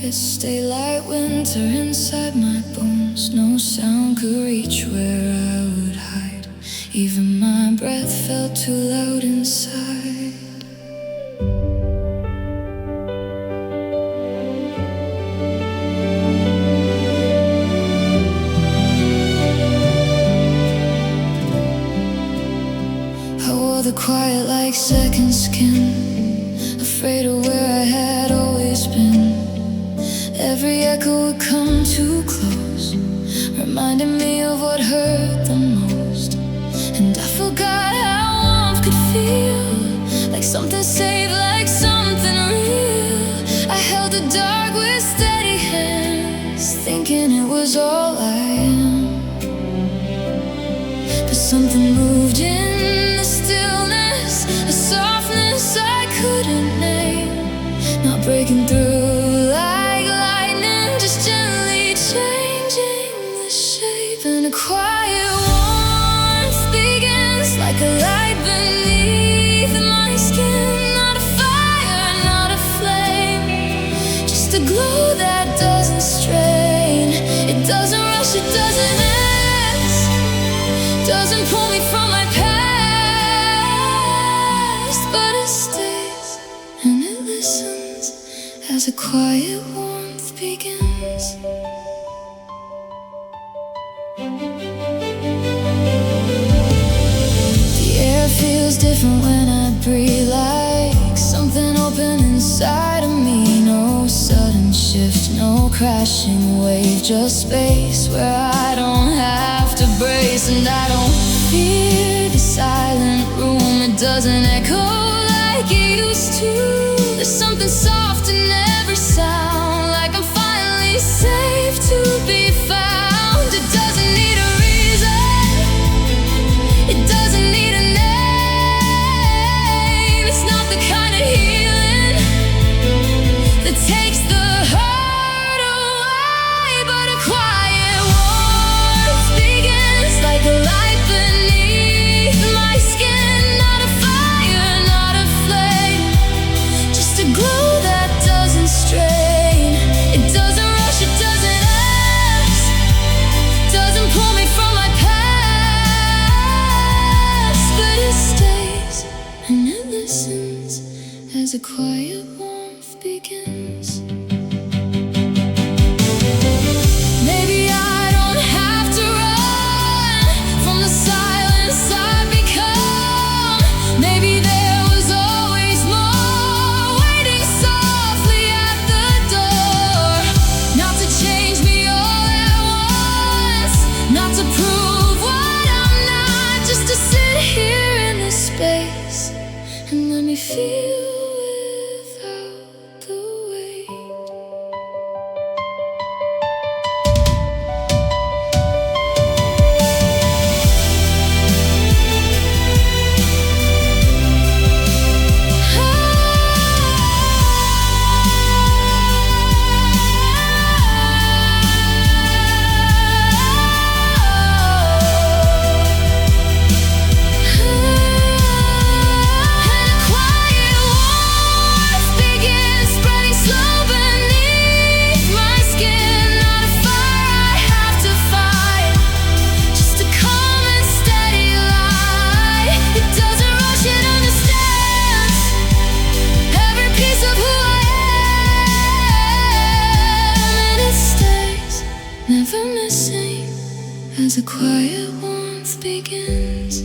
It's daylight winter inside my bones. No sound could reach where I would hide. Even my breath felt too loud inside. I wore the quiet like second skin, afraid of where I had always been. Every echo would come too close, reminding me of what hurt the most. And I forgot how warmth could feel, like something safe, like something real. I held the dark with steady hands, thinking it was all I am. But something moved in the stillness, a softness I couldn't name, not breaking through like lightning, just gently changing the shape. And a quiet warmth begins, like a light beneath my skin. Not a fire, not a flame, just a glow that doesn't strain. It doesn't rush, it doesn't ask, doesn't pull me from my past, but it stays and it listens as a quiet warmth begins. The air feels different when I breathe, like something open inside of me. No sudden shift, no crashing wave, just space where I don't have to brace. And I don't fear the silent room, it doesn't echo like it used to. There's something soft in every sound, like I'm finally safe to be found. It doesn't need a reason, it doesn't need a name. It's not the kind of healing that takes the hurt away, but a quiet warmth begins, like a light beneath my skin. Not a fire, not a flame, just a glow that doesn't strain. It doesn't rush, it doesn't ask, doesn't pull me from my past, but it stays and it listens as a quiet warmth begins. Maybe I don't have to run from the silence I've become. Maybe there was always more waiting softly at the door, not to change me all at once, not to prove what I'm not, just to sit here in this space and let me feel without the weight. Never missing as a quiet warmth begins.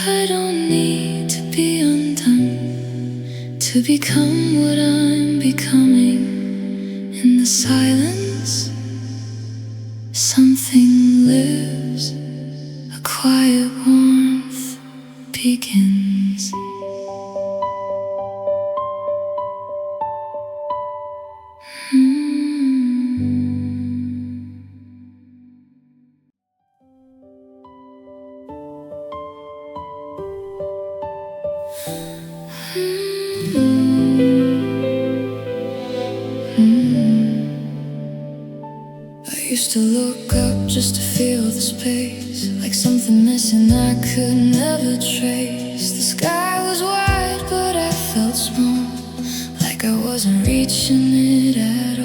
I don't need to be undone to become what I'm becoming. In the silence, something lives, a quiet warmth begins. I used to look up just to feel the space, like something missing I could never trace. The sky was wide, but I felt small, like like I wasn't reaching it at all.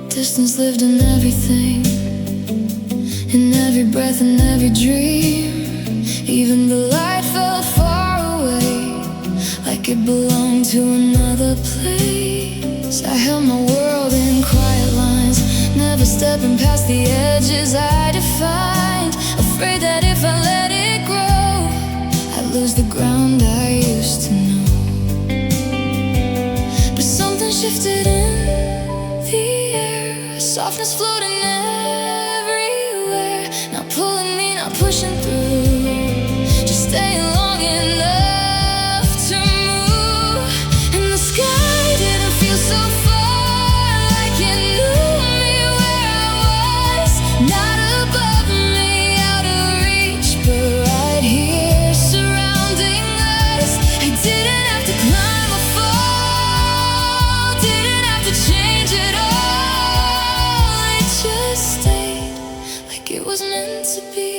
Distance lived in everything, in every breath and every dream. Even the light felt far away, like it belonged to another place. I held my world in quiet lines, never stepping past the edges I defined. Afraid that if I let it grow, I'd lose the ground I used to know. But something shifted in the air, softness floating everywhere, not pulling me, not pushing through, just staying long enough to move. And the sky didn't feel so far, like it knew me where I was, not above me, out of reach, but right here surrounding us. I didn't have to climb or fall, didn't have to change it all. It just stayed like it was meant to be,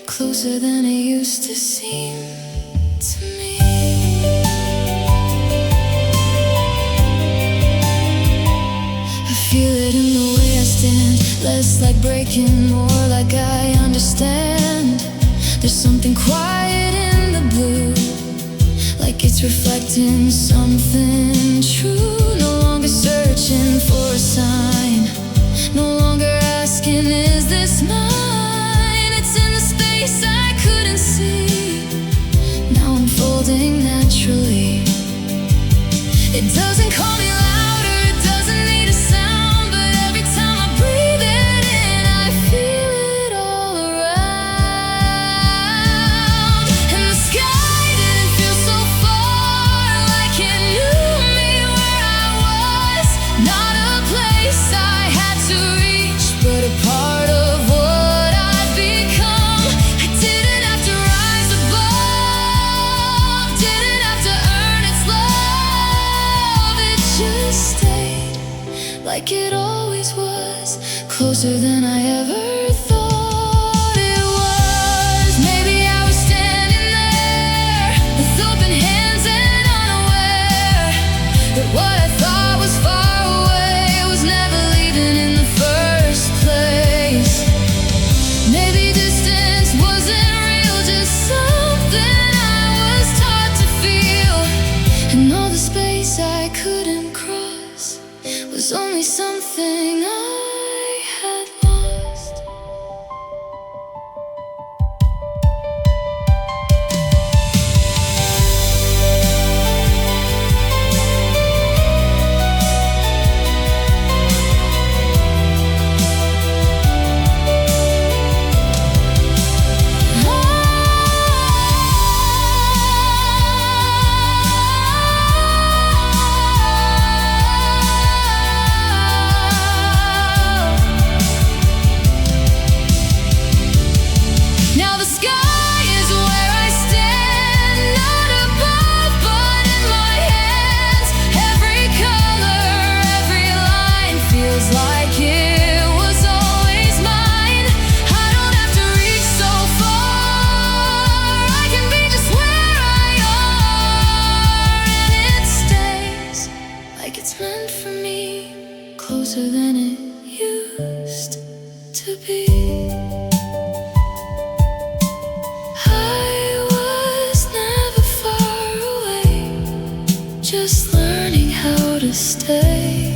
closer than it used to seem to me. I feel it in the way I stand, less like breaking, more like I understand. There's something quiet in the blue, like it's reflecting something true. No longer searching for a sign, no longer asking, is this mine? It's in the space I couldn't see, now unfolding naturally. It doesn't call me louder, it doesn't need a sound, but every time I breathe it in, I feel it all around. And the sky didn't feel so far, like it knew me where I was, not a place I had to reach, but a part of what I'd become. I didn't have to rise above, didn't have to earn its love. It just stayed like it always was, closer than I ever thought it was. Maybe I was standing there with open hands and unaware that what I thought was far away was never leaving in the first place. Maybe distance wasn't real, just something I was taught to feel. And all the space I couldn't cross was only something I had lost. Now the sky is where I stand, not above but in my hands. Every color, every line feels like it was always mine. I don't have to reach so far, I can be just where I are. And it stays like it's meant for me, closer than it used to be. I was never far away, just learning how to stay.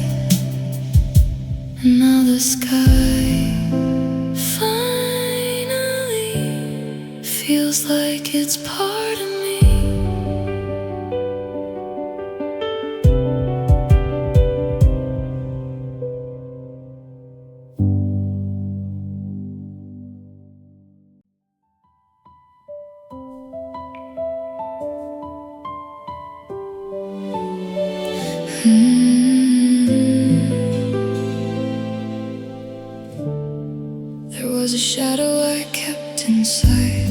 And now the sky finally feels like it's part of me. There was a shadow I kept inside,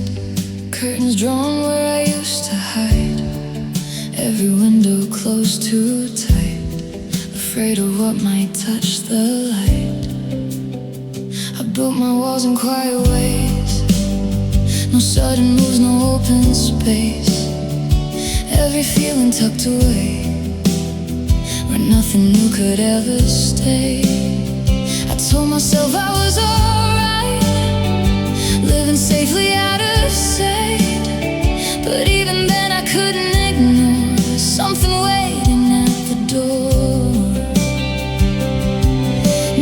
curtains drawn where I used to hide, every window closed too tight. The afraid of what might touch the light. I built my walls in quiet ways, no sudden moves, no open space. Every feeling tucked away, where nothing new could ever stay. I told myself I was alright, living safely out of sight. But even then I couldn't ignore something waiting at the door.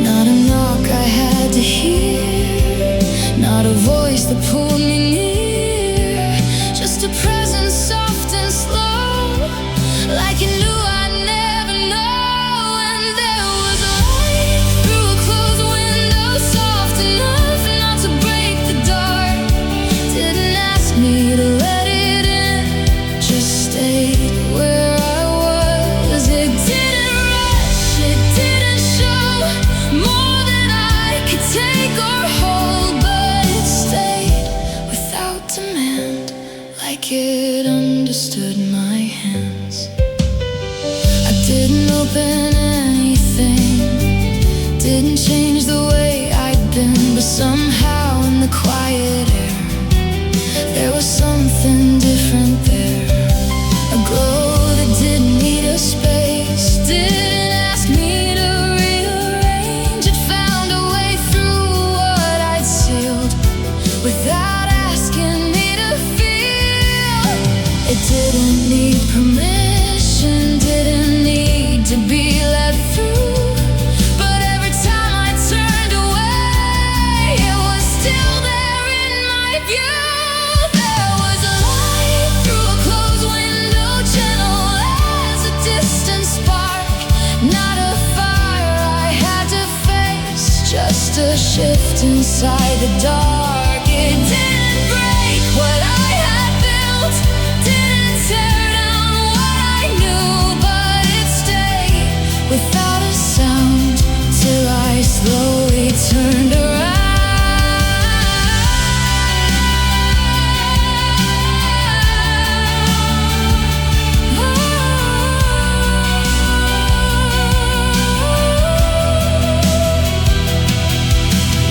Not a knock I had to hear, not a voice that pulled me near, just a presence soft and slow, like you knew I'd never know. And there was a light through a closed window, soft enough not to break the dark. Didn't ask me to let it in, just stayed where I was. It didn't rush, it didn't show more than I could take or hold, but it stayed without demand, like it understood my hands. I didn't open anything, didn't change the way I'd been, but somehow in the quiet air there was something different there. A glow that didn't need a space, didn't ask me to rearrange. It found a way through what I'd sealed, without asking me to feel. It didn't need permission, didn't need to be let through. But every time I turned away, it was still there in my view. There was a light through a closed window, gentle as a distant spark. Not a fire I had to face, just a shift inside the dark. It didn't break what I had built, didn't tear down what I knew, but it stayed without a sound till I slowly turned around.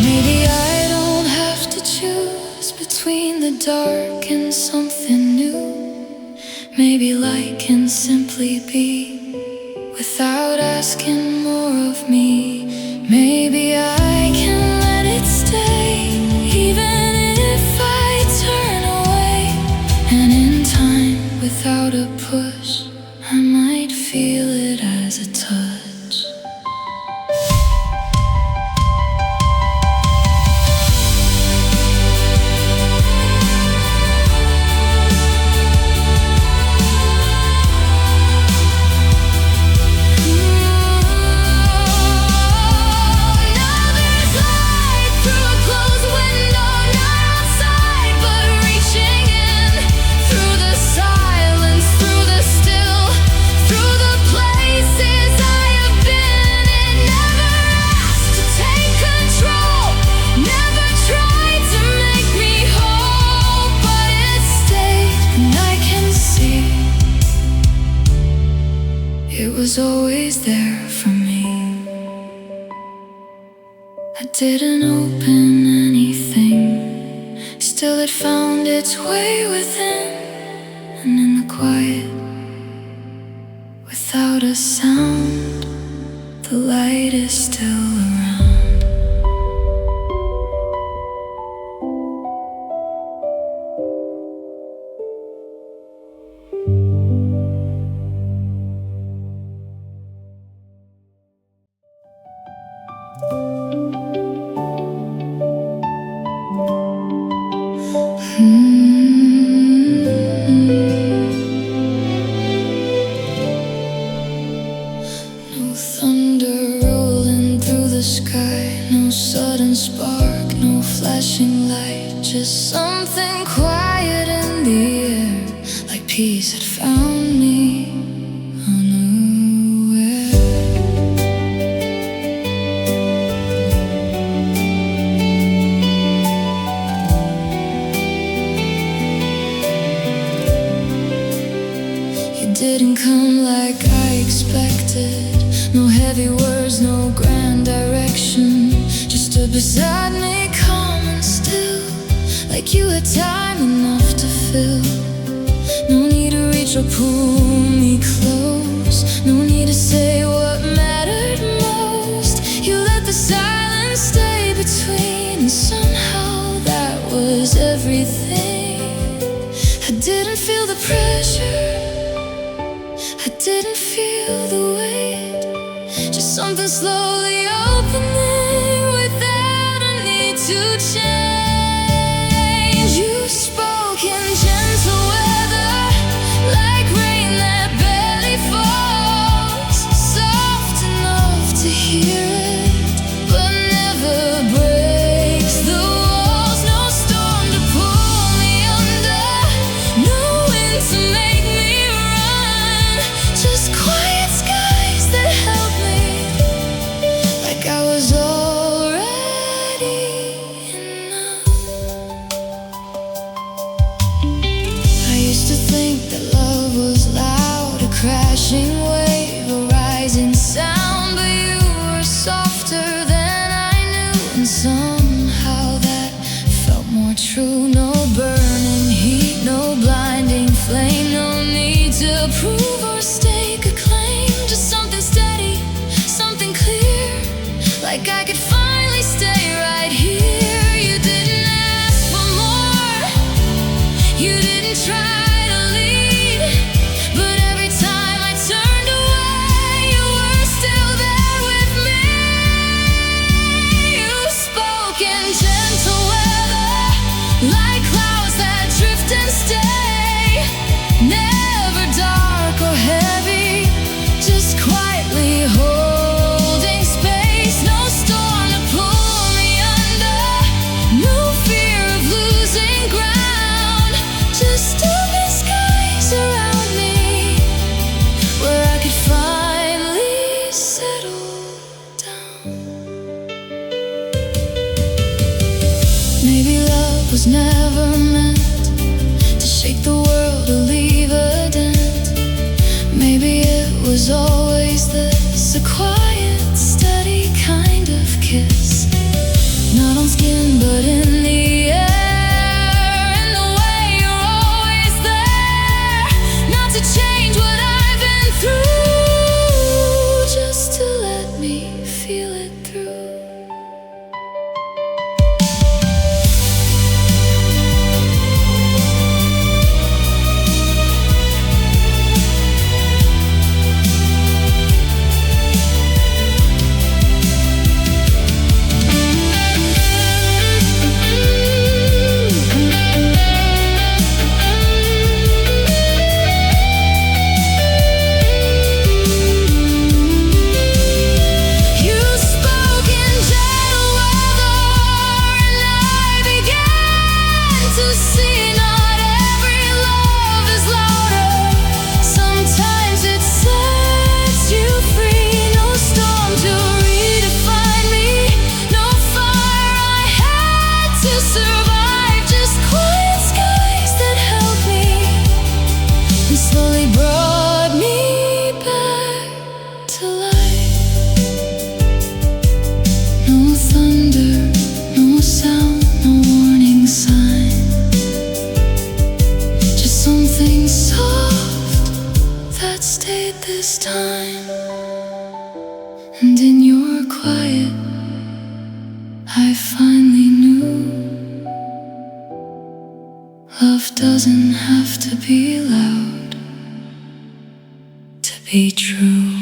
Maybe I don't have to choose between the dark and something new. Maybe light can simply be without asking more of me. Maybe I can let it stay, even if I turn away. And in time, without a push, I might feel it as a touch. It was always there for me. I didn't open anything, still it found its way within. And in the quiet, without a sound, the light is still around. No thunder rolling through the sky, no sudden spark, no flashing light, just something quiet in the air, like peace had found me unaware. You didn't come like I expected, no heavy words, no grand direction. Just stood beside me, calm and still, like you had time enough to fill. No need to reach or pull me close, no need to say what mattered most. You let the silence stay between, and somehow that was everything. I didn't feel the pressure, I didn't feel the weight, just something slowly opening without a need to change. You spoke in gentle weather, like rain that barely falls, soft enough to hear it, but never breaks the walls. No storm to pull me under, no wind to make me run, just quiet skies that held me like I was already enough. I used to think that love was loud, a crashing wave, a rising sound, but you were softer than I knew, and somehow that felt more true. No burning heat, no blinding flame, no need to prove or stake a claim, just something steady, something clear, like I could finally stay right here. You didn't ask for more, you didn't try to lead, but every time I turned away, you were still there with me. You spoke in gentle weather, like clouds that drift and stay, never dark or heavy, just quietly holding space. No storm to pull me under, no fear of losing ground, just open skies around me, where I could finally settle down. Maybe love was never meant to shake the world or leave a dent. Maybe it was always this, a quiet, steady kind of kiss, not on skin but in the air, and the way you're always there, not to change what I've been through, just to let me feel it through. You spoke in gentle weather, and I began to see not every love is louder. Sometimes it sets you free. No storm to redefine me, no fire I had to survive, just quiet skies that held me and slowly brought me back to life. No thunder, no sound, no warning sign, just something soft that stayed this time. And in your quiet, I finally knew love doesn't have to be loud to be true.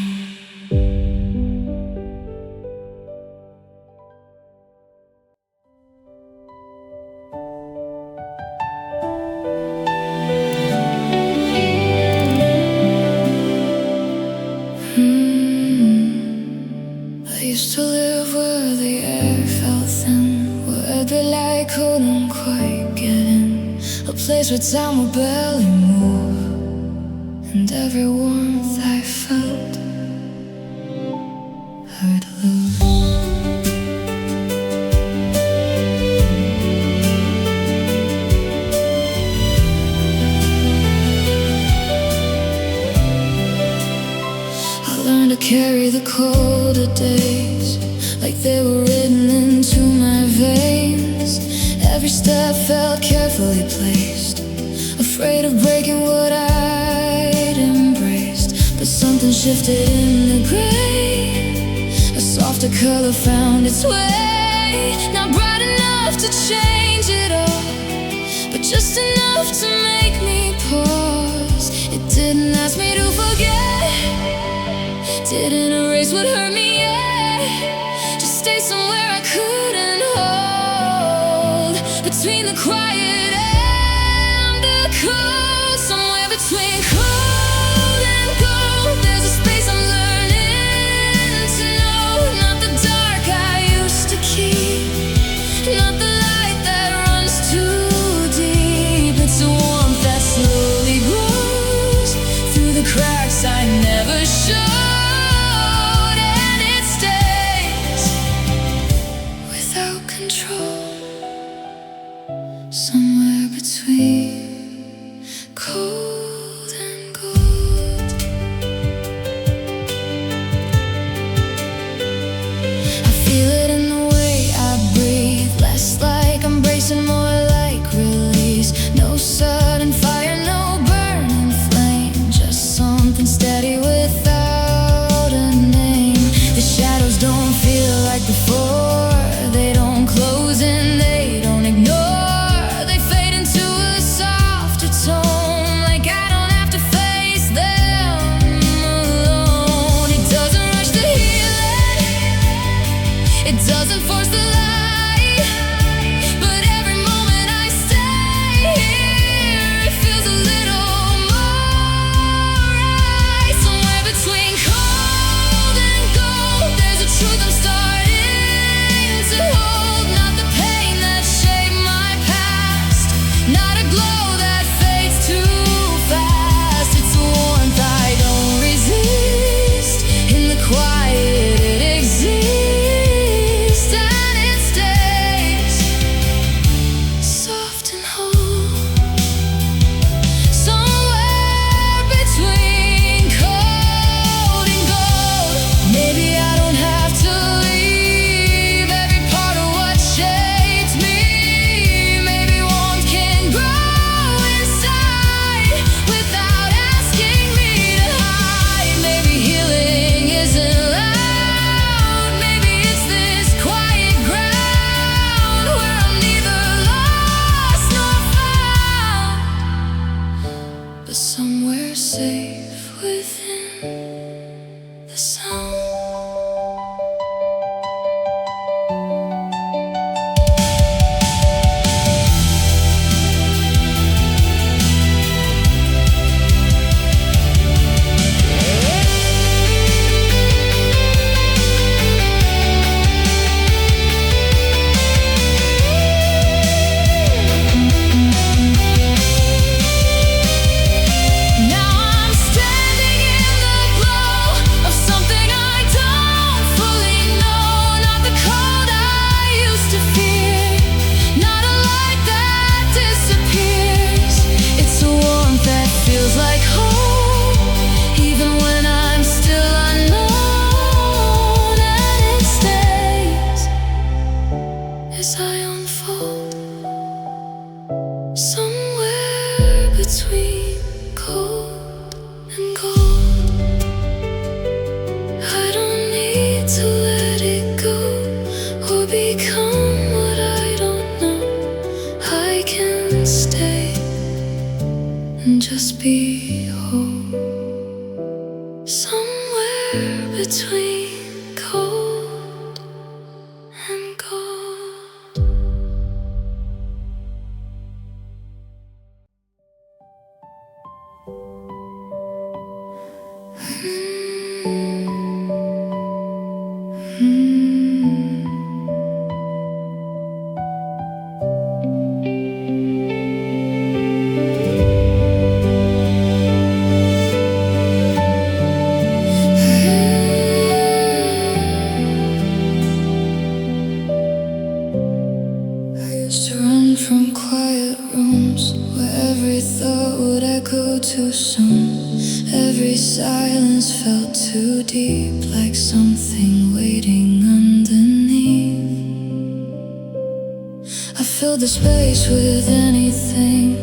I used to live where the air felt thin, where the light couldn't quite get in, a place where time would barely move, and every warmth I felt I'd lose. I learned to carry the cold, days, like they were written into my veins. Every step felt carefully placed, afraid of breaking what I'd embraced. But something shifted in the gray, a softer color found its way. Not bright enough to change it all, but just enough to make me pause. It didn't ask me to forget, didn't erase what hurt me, yeah. Just stay somewhere I couldn't hold, between the quiet and the cold. Somewhere between cold and gold, there's a space I'm learning to know. Not the dark I used to keep, not the light that runs too deep. It's a warmth that slowly grows through the cracks I never showed, and it stays without control. Somewhere between cold and gold, I feel it in the way I breathe, less like embracing, more like release. No sudden fire, no burning flame, just something steady without a name. The shadows don't feel like before, they don't close in, they don't ignore. They fade into a softer tone, like I don't have to face them alone. It doesn't rush the healing, it doesn't force the light, but every moment I stay here, it feels a little more right. Somewhere between cold and gold, there's a truth I'm starting to hold. Not the pain that shaped my past, not a glow that fades too fast. It's a warmth I don't resist, in the quiet it exists, and it stays soft and whole. Somewhere between cold and gold, maybe I don't have to leave every part of what shaped me. Maybe warmth can grow inside without asking me to hide. Maybe healing isn't loud, maybe it's this quiet ground where I'm neither lost nor found, but somewhere safe within the sound. Now I'm standing in the glow of something I don't fully know. Not the cold I used to fear, not a light that disappears. It's a warmth that feels like home, even when I'm still unknown, and it stays as I unfold. Somewhere between cold and gold, I don't need to let it go or become what I don't know. I can stay and just be whole. Somewhere between cold and gold. too soon. Every silence felt too deep, like something waiting. filled the space with anything,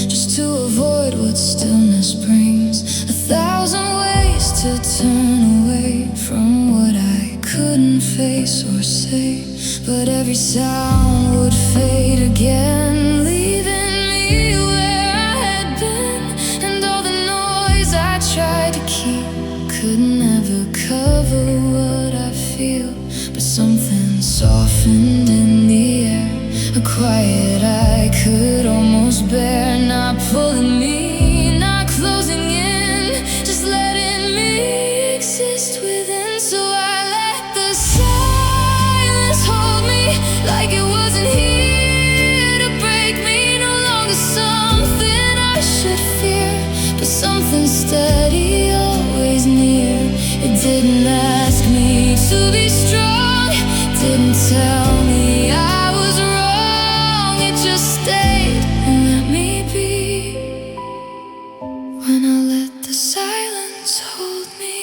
just to avoid what stillness brings. 1,000 ways to turn away from what I couldn't face or say, but every sound would fade again, leaving me where I had been. And all the noise I tried to keep could never cover what I feel. But something softened in the air, a quiet I could almost bear, not pulling me, not closing in, just letting me exist within. So I let the silence hold me like it wasn't here to break me, no longer something I should fear, but something steady, always near. It didn't ask me to be strong, didn't tell me I was wrong. It just stayed and let me be. When I let the silence hold me,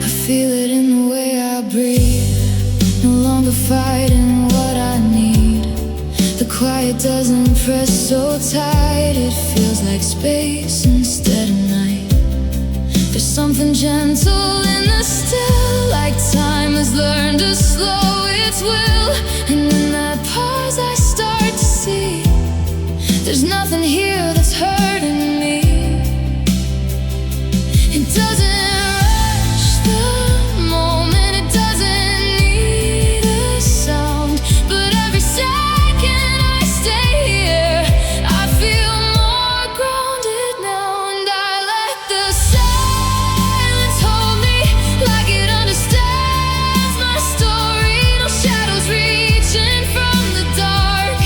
I feel it in the way I breathe, no longer fighting what I need. The quiet doesn't press so tight, it feels like space instead of night. There's something gentle in the still, like time has learned to slow its will. And in that pause I start to see there's nothing here that's hurting me. It doesn't rush the moment, it doesn't need a sound, but every second I stay here I feel more grounded now. And I let the silence hold me like it understands my story. No shadows reaching from the dark,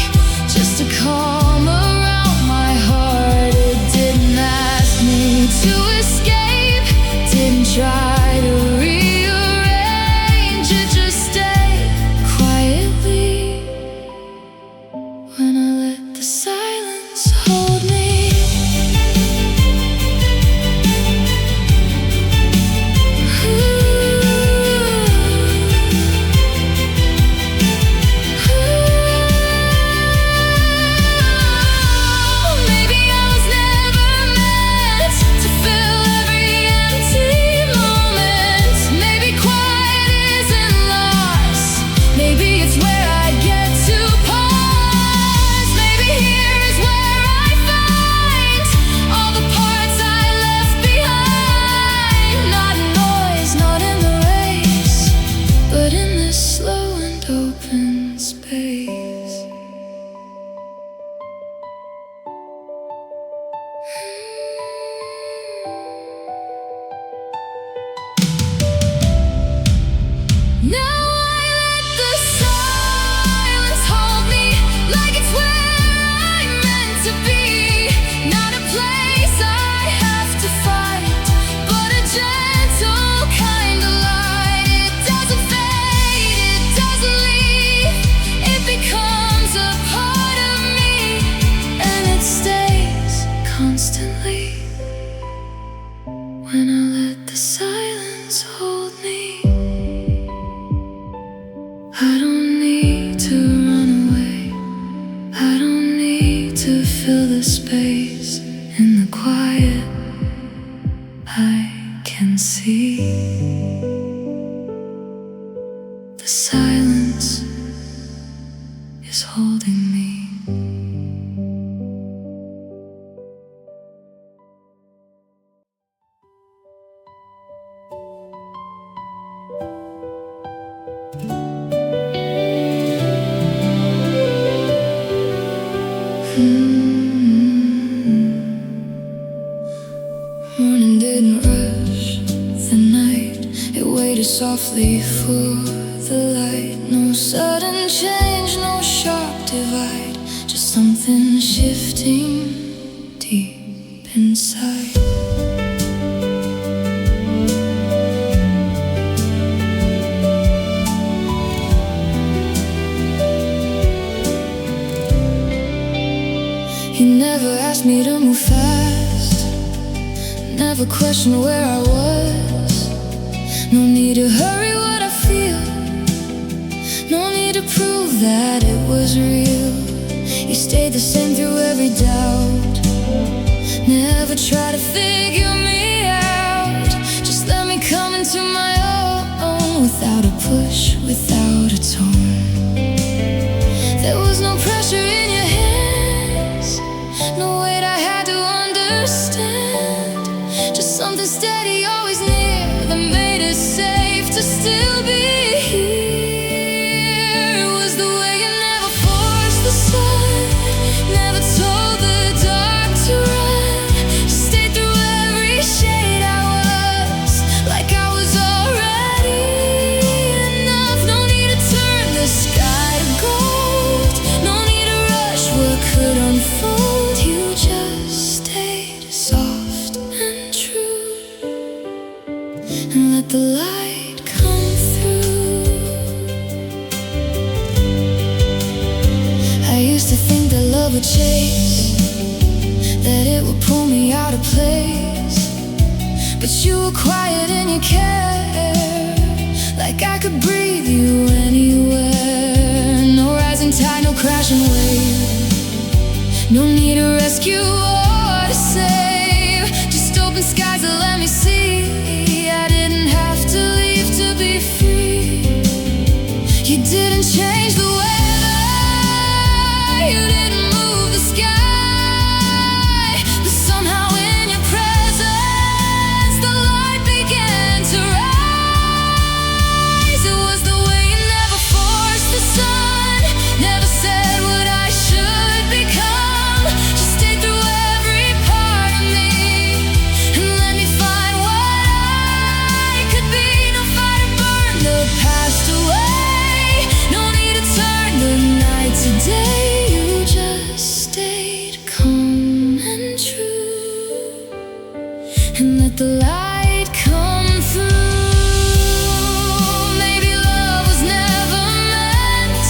just a calm around my heart. It didn't ask me to escape, didn't try to rearrange, it just stayed quietly. When I let the silence hold me, maybe I was never meant to fill every empty moment. Maybe quiet isn't loss, maybe it's where I get to pause. Maybe here is where I find all the parts I left behind. Not in noise, not in the race, but in this slow and open space. Now I let the silence hold me like it's where I'm meant to be. Not a place I have to fight, but a gentle kind of light. It doesn't fade, it doesn't leave, it becomes a part of me, and it stays constantly. When I let the silence hold me, I don't need to run away, I don't need to fill the space. In the quiet I can see the silence is holding me. Morning didn't rush the night, it waited softly for the light. No sudden change, no sharp divide, just something shifting deep inside. You never asked me to move fast, never questioned where I was. No need to hurry what I feel, no need to prove that it was real. You stayed the same through every doubt, never try to figure me out. Just let me come into my own, without a push, without a tone. There was no pressure in your hands, no weight I had to understand. Just something steady, always near, that made it safe to still be here. It was the way you never forced the sun, never told the dark to run. You stayed through every shade I was, like I was already enough. No need to turn the sky to gold, no need to rush what could unfold. You just stayed soft and true, and let the light come through. I used to think that love would chase, that it would pull me out of place. But you were quiet and you cared, like I could breathe you anywhere. No rising tide, no crashing wave, no need to rescue or to save. Just open skies that let me see. I didn't have to leave to be free. You didn't change the weather, you didn't move the sky, but somehow in your presence the light began to rise. It was the way you never forced the sun, never said what I should become. Just stayed through every part of me and let me find what I could be. No fire to burn the past away, no need to turn the night to day. You just stayed calm and true, and let the light come through. Maybe love was never meant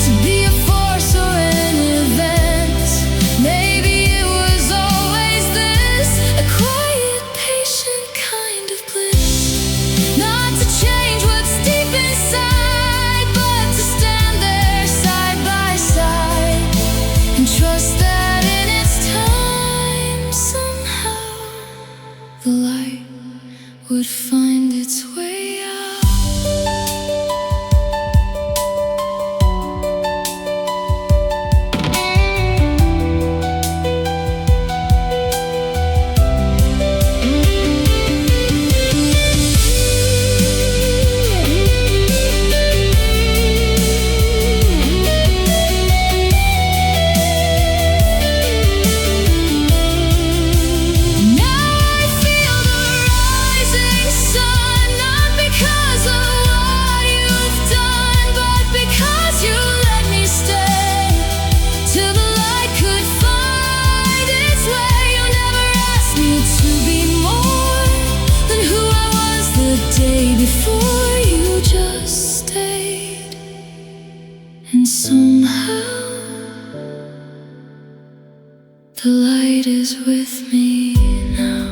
to be a force or an event. Maybe it was always this, a quiet, patient kind of bliss. Not to change what's deep inside, but to stand there side by side and trust that in its time, somehow the light would find its way out. Now I feel the rising sun, not because of what you've done, but because you let me stay till the light could find its way. You never asked me to be more than who I was the day before. You just stayed, and somehow the light is with me now.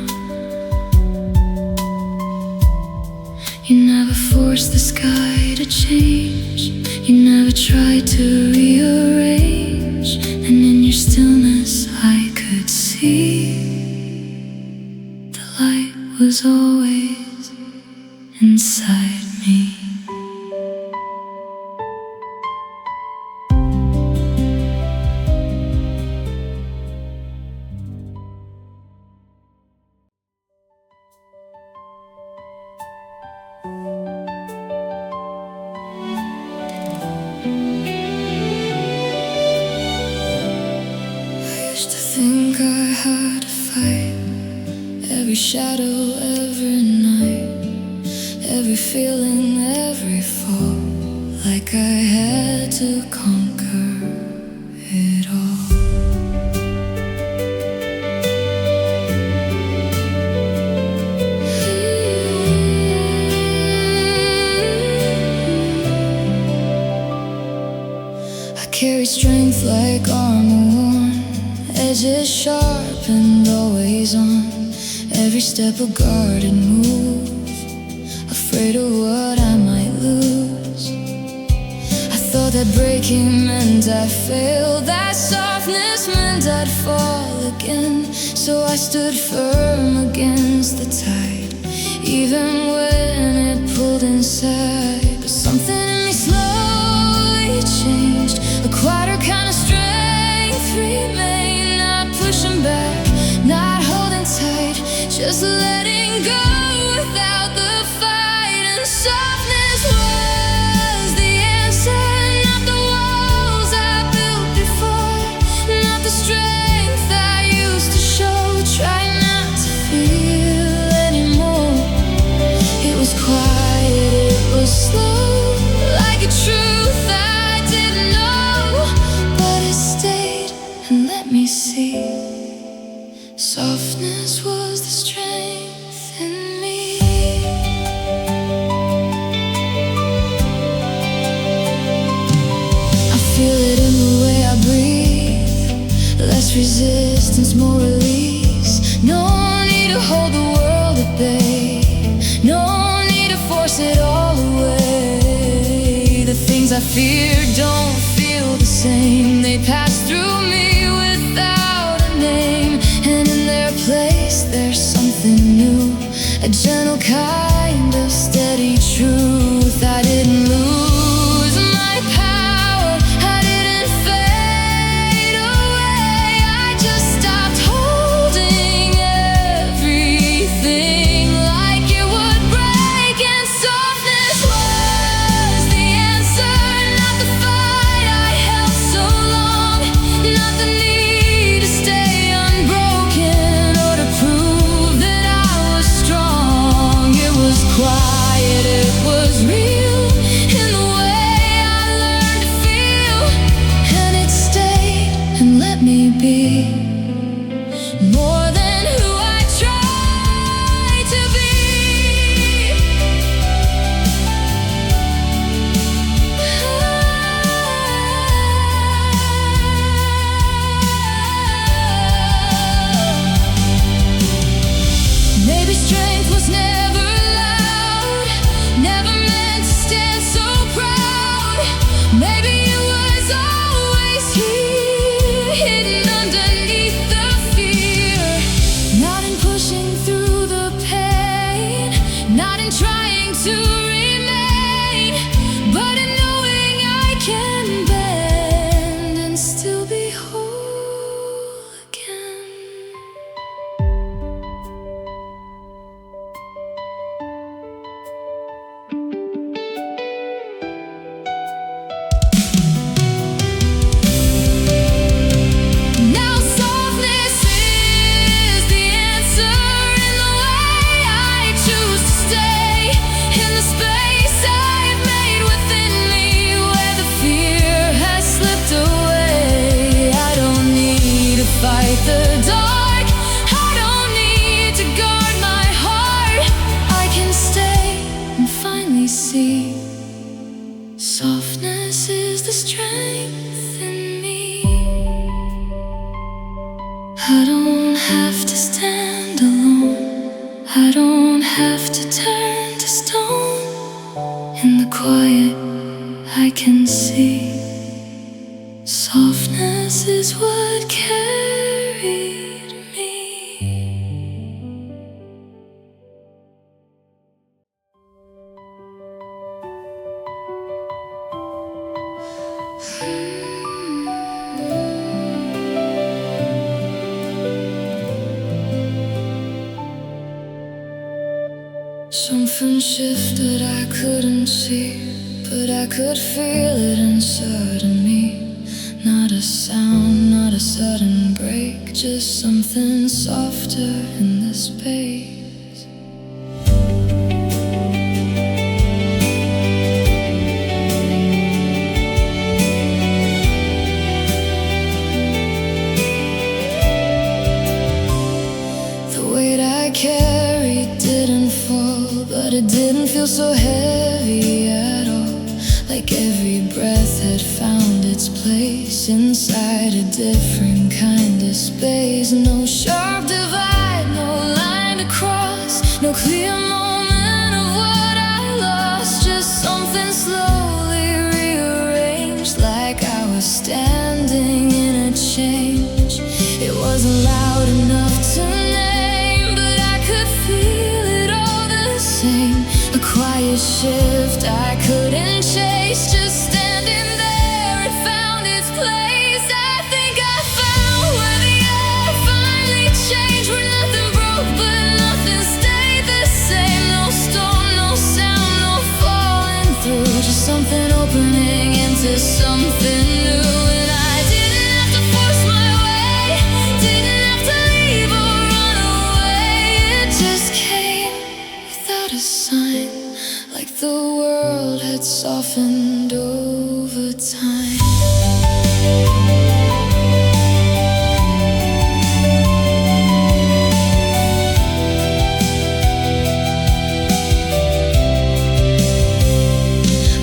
You never forced the sky to change, you never tried to rearrange, and in your stillness I could see the light was always inside me. I used to think I had to fight every shadow, every night, every feeling, every fall, like I had to conquer it all. Carry strength like armor worn, edges sharp and always on. Every step a guarded move, afraid of what I might lose. I thought that breaking meant I failed, that softness meant I'd fall again. So I stood firm against the tide, even when it pulled inside. But something in me slowly changed, a quieter kind of strength remained. Not pushing back, not holding tight, just letting go without the fight. And softness was the answer, not the walls I built before, not the strength I used to show. Try not to feel anymore. It was quiet, it was slow, like a truth I didn't know, but it stayed and let me see. Softness was the strength in me. I feel it in the way I breathe, less resistance, more release. No need to hold the world at bay, no need to force it all away. The things I feared don't feel the same, they pass through me without a name. And in their place there's something new, a gentle kind of steady truth. I didn't lose my power, I didn't fade away, I just stopped holding everything like it would break. And softness was the answer, not the fight I held so long, not the need to stay unbroken or to prove that I was strong. It was quiet, it was real, in the way I learned to feel, and it stayed and let me be more than who I tried to be. Maybe strength was never loud, never meant to stand so proud. Maybe it was always here, hidden underneath the fear. Not in pushing through the pain, not in trying to remain, but in knowing I can bend and still be whole again. Now softness is the answer, in the way I choose to stay, in the space I've made within me, where the fear has slipped away. I don't need to fight the dark, I don't need to guard my heart. I can stay and finally see. Softness is the strength in me. I don't have to stand alone, I don't have to turn to stone. In the quiet I can see. Softness is what carried me. Something shifted I couldn't see, but I could feel it inside of me. Not a sound, not a sudden break, just something softer in the space. The weight I carried didn't fall, but it didn't feel so heavy at all. Like every breath had found its this place inside a different kind of space. No sharp divide, no line to cross, no clear moment of what I lost. Just something slowly rearranged, like I was standing in a change. It wasn't loud enough to name, but I could feel it all the same. A quiet shift I couldn't chase, just standing there, it found its place. I think I found where the air finally changed, where nothing broke but nothing stayed the same. No storm, no sound, no falling through, just something opening into something new. And I didn't have to force my way, didn't have to leave or run away. It just came without a sign, like the world had softened over time.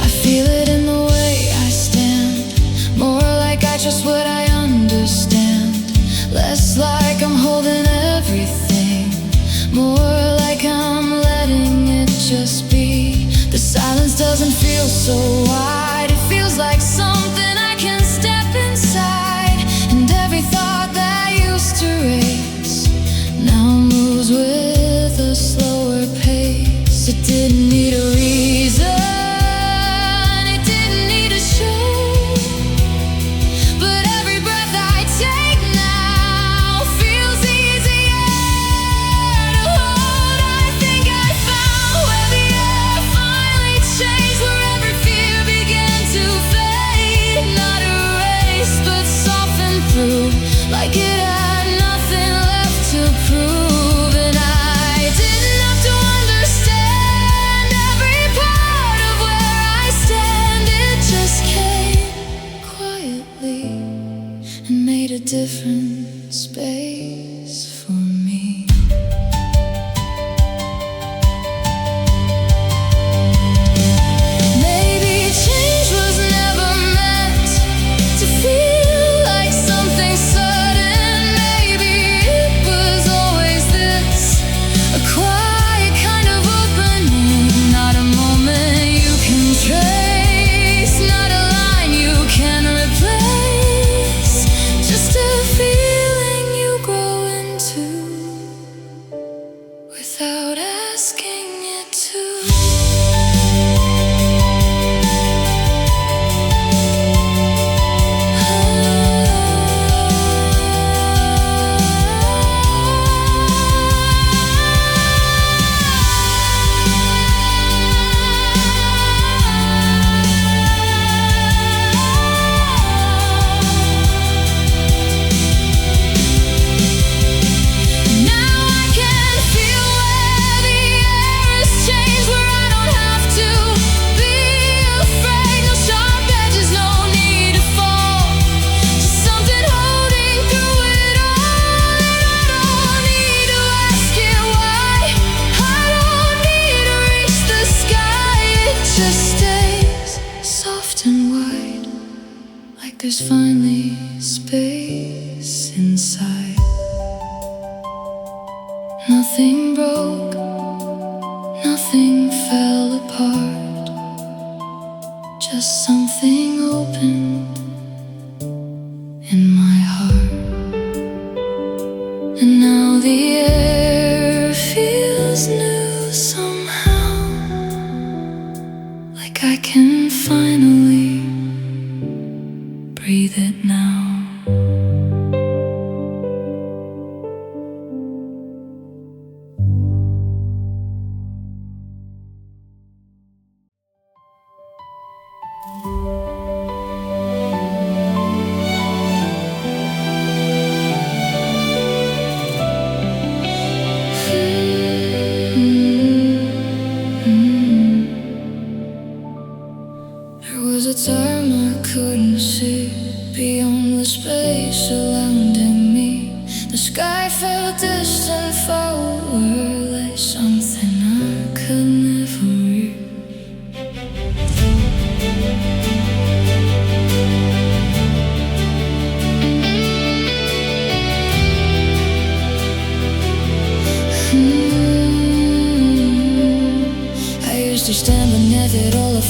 I feel it in the way I stand, more like I trust what I understand, less like I'm holding everything, more like I'm letting it just be. The silence doesn't feel so wide, it feels like something I can step inside. And every thought that used to race now moves with a slower pace. It didn't need a reason, it didn't need a show, but every breath I take now feels easier to hold. I think I found where the air finally changed, where every fear began to fade. Not erased, but softened through, like it had nothing left to prove. And I didn't have to understand every part of where I stand. It just came quietly and made a different space for me. Maybe change was never meant to feel like something sudden. Maybe it was always this, a quiet kind of opening. Not a moment you can trace, not a line you can replace, just a feeling you grow into without asking it to. Now I can feel where the air has changed, where I don't have to be afraid. No sharp edges, no need to fall, just something holding through it all. And I don't need to ask it why, I don't need to reach the sky. It just stays soft and wide, like there's finally space inside. Nothing broke, nothing fell apart, just something opened in my heart. And now the air feels new somehow, like I can finally breathe it now. There was a time I couldn't see beyond the space surrounding me. The sky felt distant, far away, like something I could never reach.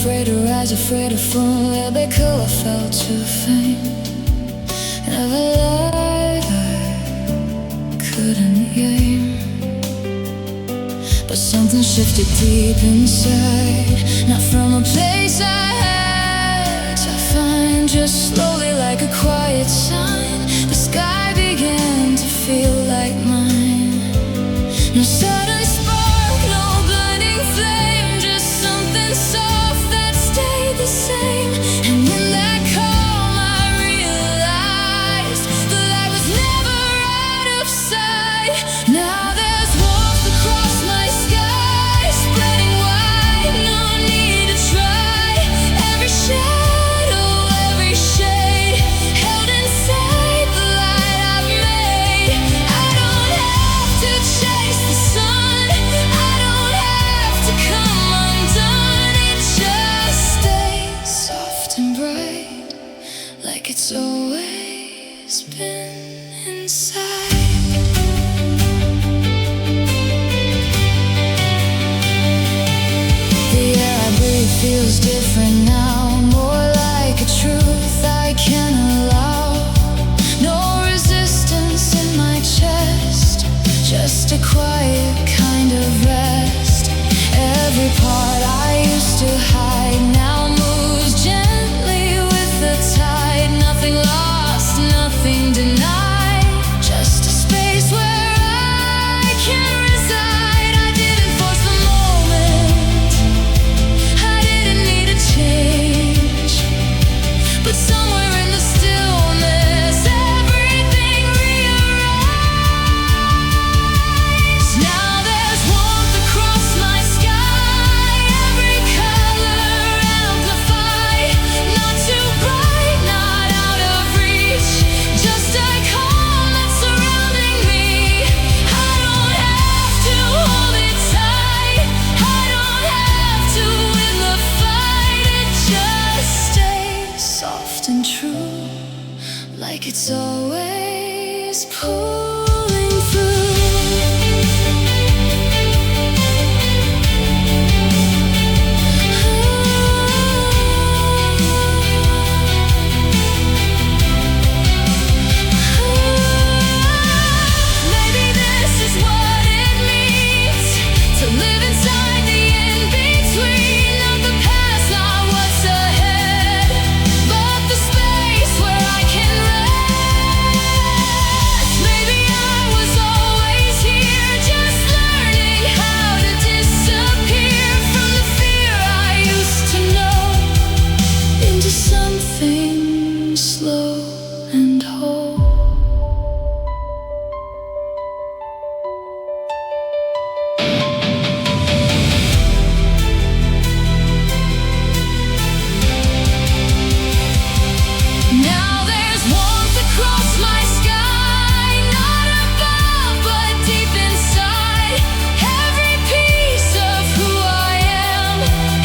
afraid to rise, afraid to fall because I felt too faint. Never lied, I couldn't game. But something shifted deep inside, not from a place I had to find. Just slowly, like a quiet sign, the sky began to feel like mine. No sudden spark, no blinding flame, just something soft that stayed the same. And in that calm I realized the light was never out of sight. Now there's warmth across my sky, spreading wide, no need to try. Every shadow, every shade, held inside the light I've made. I don't have to chase the sun, I don't have to come undone. It just stays soft and bright, like it's always been inside. The air I breathe feels different now, more like a truth I can't allow. No resistance in my chest, just a quiet kind of rest. Every part I used to hide now moves gently with the tide. Nothing lost, nothing denied, just a space where I can reside. I didn't force the moment, I didn't need a change, but somewhere in the stillness everything rearranged. Now there's warmth across my sky, every color amplified. Not too bright, not out of reach, just a calm that's surrounding me. I don't have to hold it tight, I don't have to win the fight. It just stays soft and true, like it's always pulling through. Maybe this is what it means to live inside the in-between. Not the past, not what's ahead, but the space where I can rest. Maybe I was always here, just learning how to disappear from the fear I used to know, into something slow and whole. Now there's warmth across my sky, not above but deep inside. Every piece of who I am,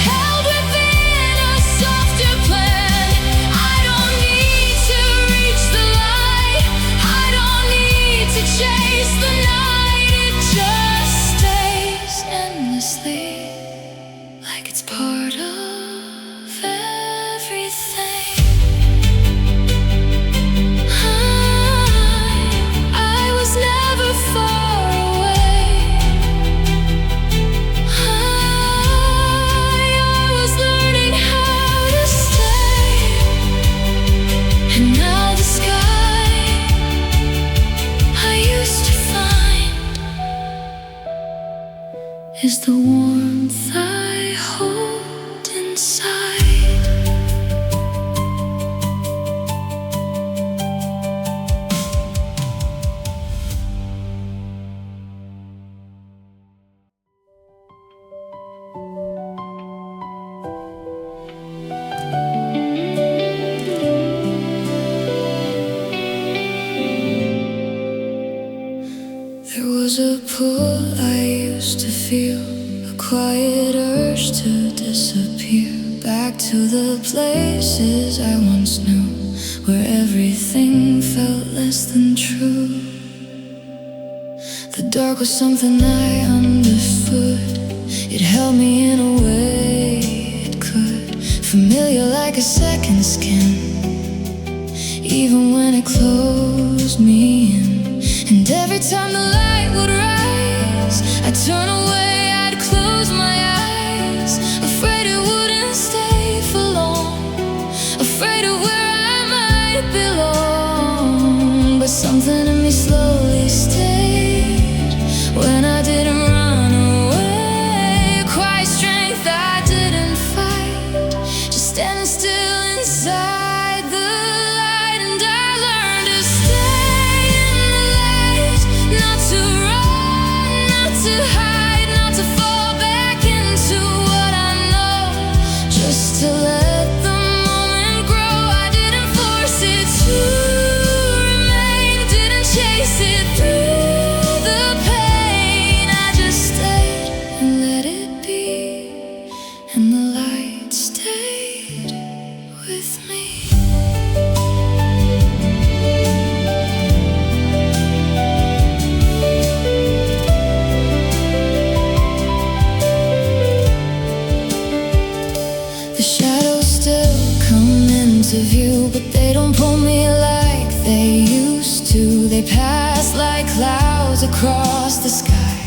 held within a softer plan. I don't need to reach the light, I don't need to chase the night. It just stays endlessly, like it's part of everything. I was never far away, I was learning how to stay. And now the sky I used to find is the warmth I hold inside. There was a pull I used to feel, a quiet urge to disappear back to the places I once knew, where everything felt less than true. The dark was something I understood, it held me in a way it could. familiar like a second skin, even when it closed me in. And every time the light would rise, I'd turn away, I'd close my eyes, afraid it wouldn't stay for long, afraid of where I might belong. But something in me slowly stayed when I didn't run away. Quiet strength, I didn't fight, just standing still inside the light. And I learned to stay in the light, not to run, not to hide, not to fall back into what I know, just to let the moment grow. I didn't force it to remain, didn't chase it through the pain. I just stayed and let it be, and the light stayed with me. The shadows still come into view, but they don't pull me like they used to. They pass like clouds across the sky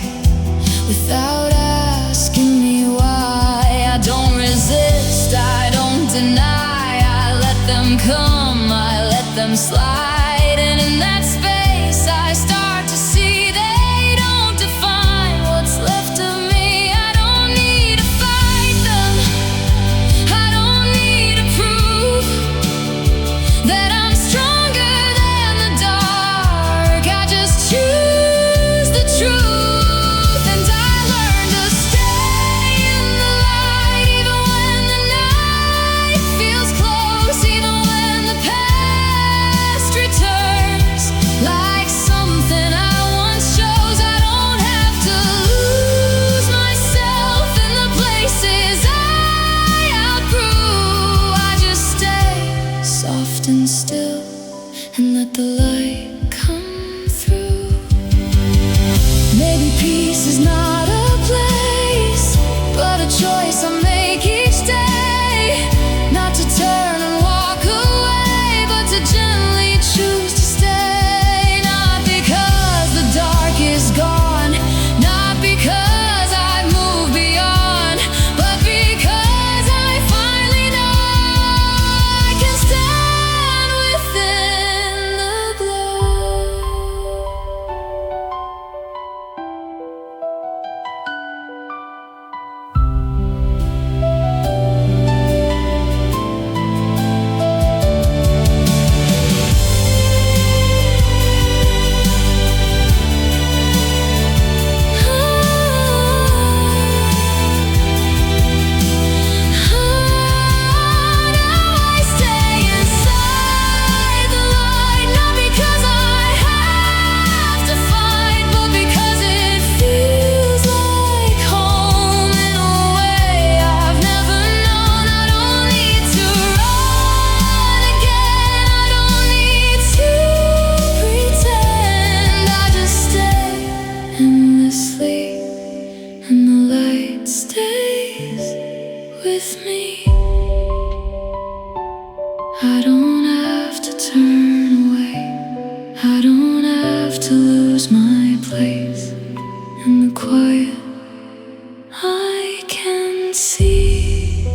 without asking me why. I don't resist, I don't deny, I let them come, I let them slide. And in that space I start to see they don't define what's left of me. I don't need to fight them, I don't need to prove that I'm stronger than the dark. I just choose the truth, and I learned to stay in the light, even when the night feels close, even when the past returns like something I once chose. I don't have to lose myself in the places I outgrew. I just stay soft and still and let the light come through. Maybe peace is not a place, but a choice I make each day. Not to turn and walk away, but to gently choose to stay. Not because the dark is gone, not because I've moved beyond, but because I finally know I can stand within the glow. Now I stay inside the light, not because I have to fight, but because it feels like home in a way I've never known. I don't need to run again, I don't need to pretend. I just stay endlessly, and the light stays with me. I don't have to turn away, I don't have to lose my place. In the quiet I can see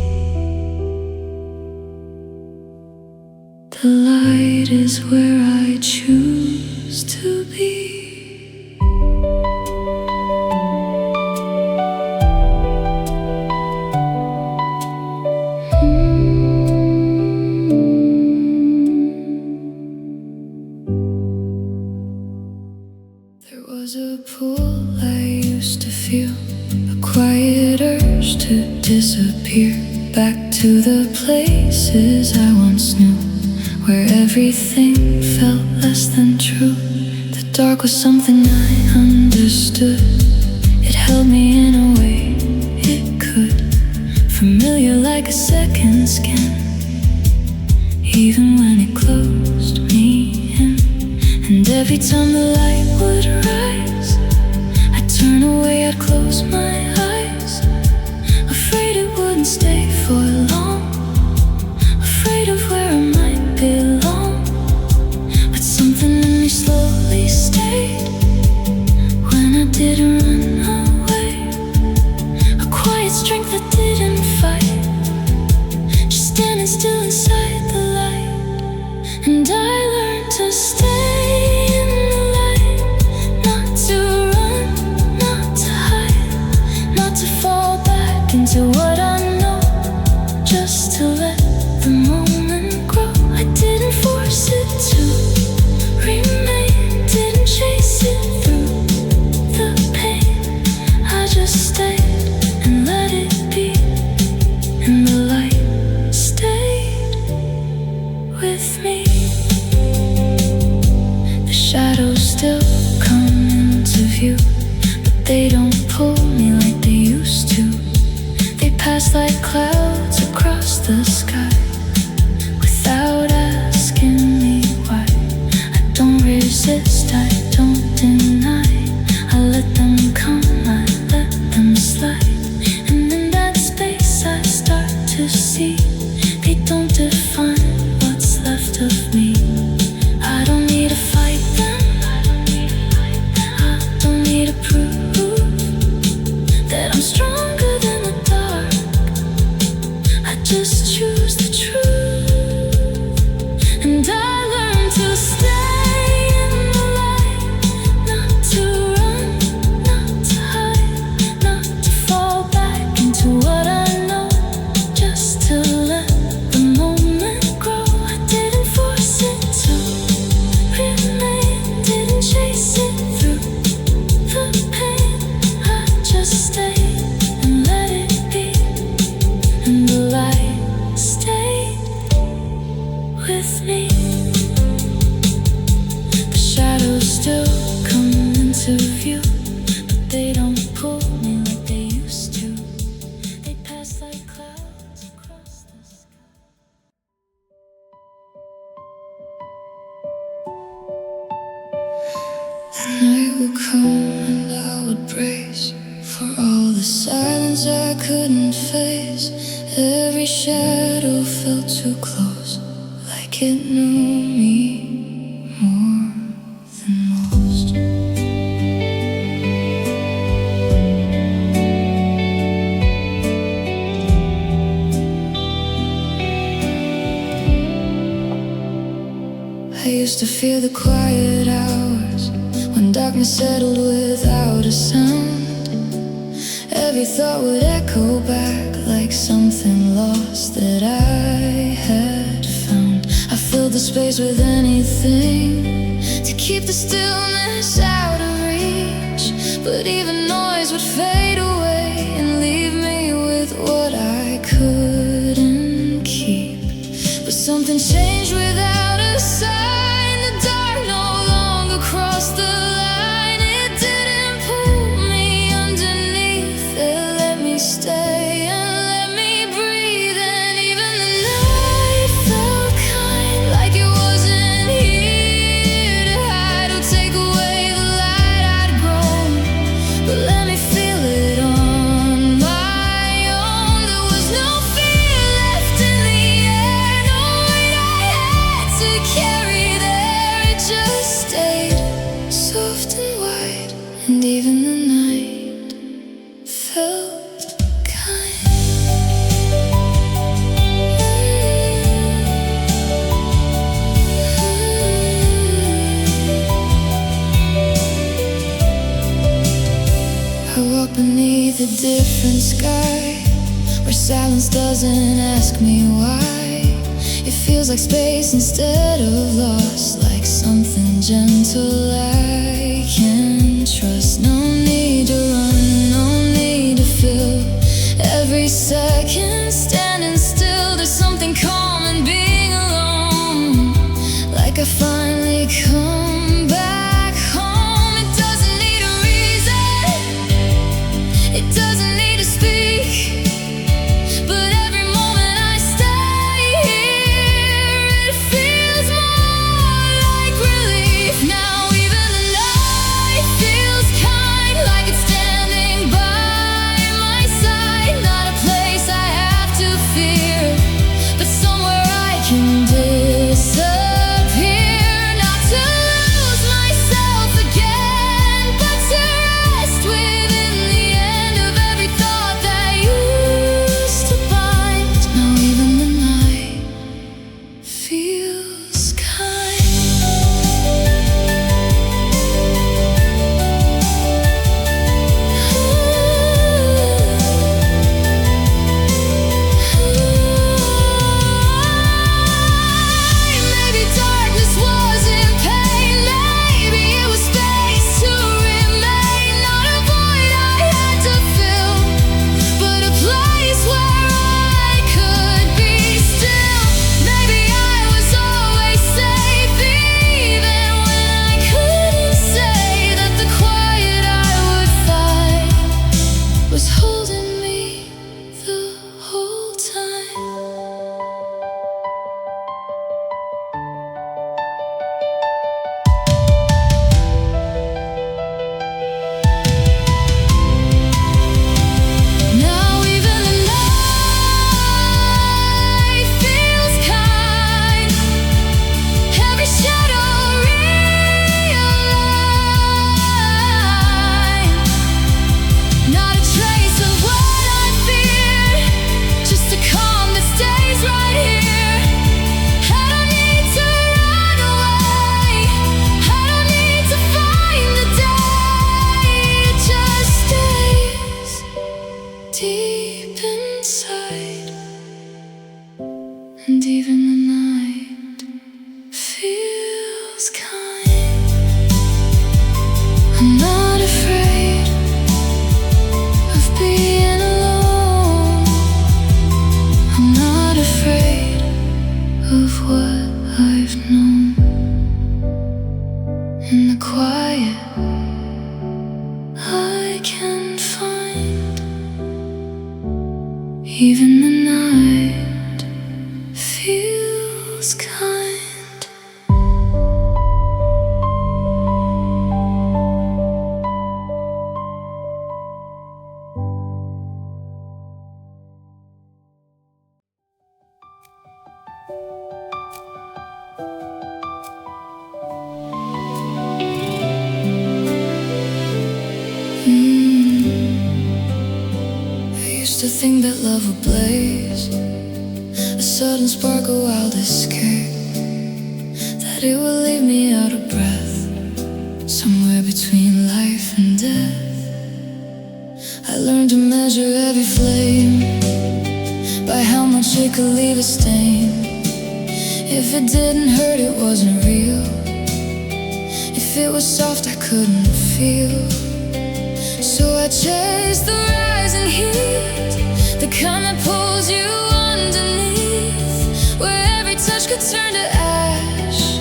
the light is where I choose to be. There was a pull I used to feel, a quiet urge to disappear back to the places I once knew, where everything felt less than true. The dark was something I understood, it held me in a way it could, familiar like a second skin, even when it closed me in. And every time the light would rise, I'd turn away, I'd close my eyes, afraid it wouldn't stay for long, still come into view, but they don't pull me like they used to. They pass like clouds across the sky without asking me why. I don't resist, I don't deny. I let them come, I let them slide. And in that space I start to see they don't define what's left of me. I don't need to fight them, I don't need to prove that I'm stronger than the dark. I just choose the truth, and I learn to stay in the light, not to run, not to hide, not to fall back into what I know, just to let the moment grow. I didn't force it to remain, didn't chase it through the pain. I just stayed and let it be, and the light stayed with me. The shadows still come into view, but they don't pull me like they used to. They pass like clouds across the sky. The night would come and I would brace for all the silence I couldn't face. Every shadow felt too close, like it knew me more than most. I used to fear the quiet hours when darkness settled without a sound. Every thought would echo back like something lost that I had found. I filled the space with anything to keep the stillness out of reach, but even noise would fade away and leave me with what I couldn't keep. But something changed without a sign. The dark no longer crossed the line. It didn't pull me underneath, it let me stay and let me breathe. And even the night felt kind, like it wasn't here to hide or take away the light I'd grown. But let me feel it on my own. There was no fear left in the air, no weight I had to carry there. It just stayed soft and wide, and even the night felt kind. I walk beneath a different sky, where silence doesn't ask me why. It feels like space instead of loss, like something gentle I can trust. No need to run, no need to fill every second standing still. There's something calm in being alone, like I finally come back home. It doesn't need a reason, it doesn't need to speak, but every moment I stay here, it feels more like relief. Now even the night feels kind. in the quiet I can find. Even the night feels kind. I used to think that love would blaze, a sudden spark, a wild escape, that it would leave me out of breath, somewhere between life and death. I learned to measure every flame by how much it could leave a stain. If it didn't hurt, it wasn't real. If it was soft, I couldn't feel. So I chased the rising heat, the kind that pulls you underneath, where every touch could turn to ash,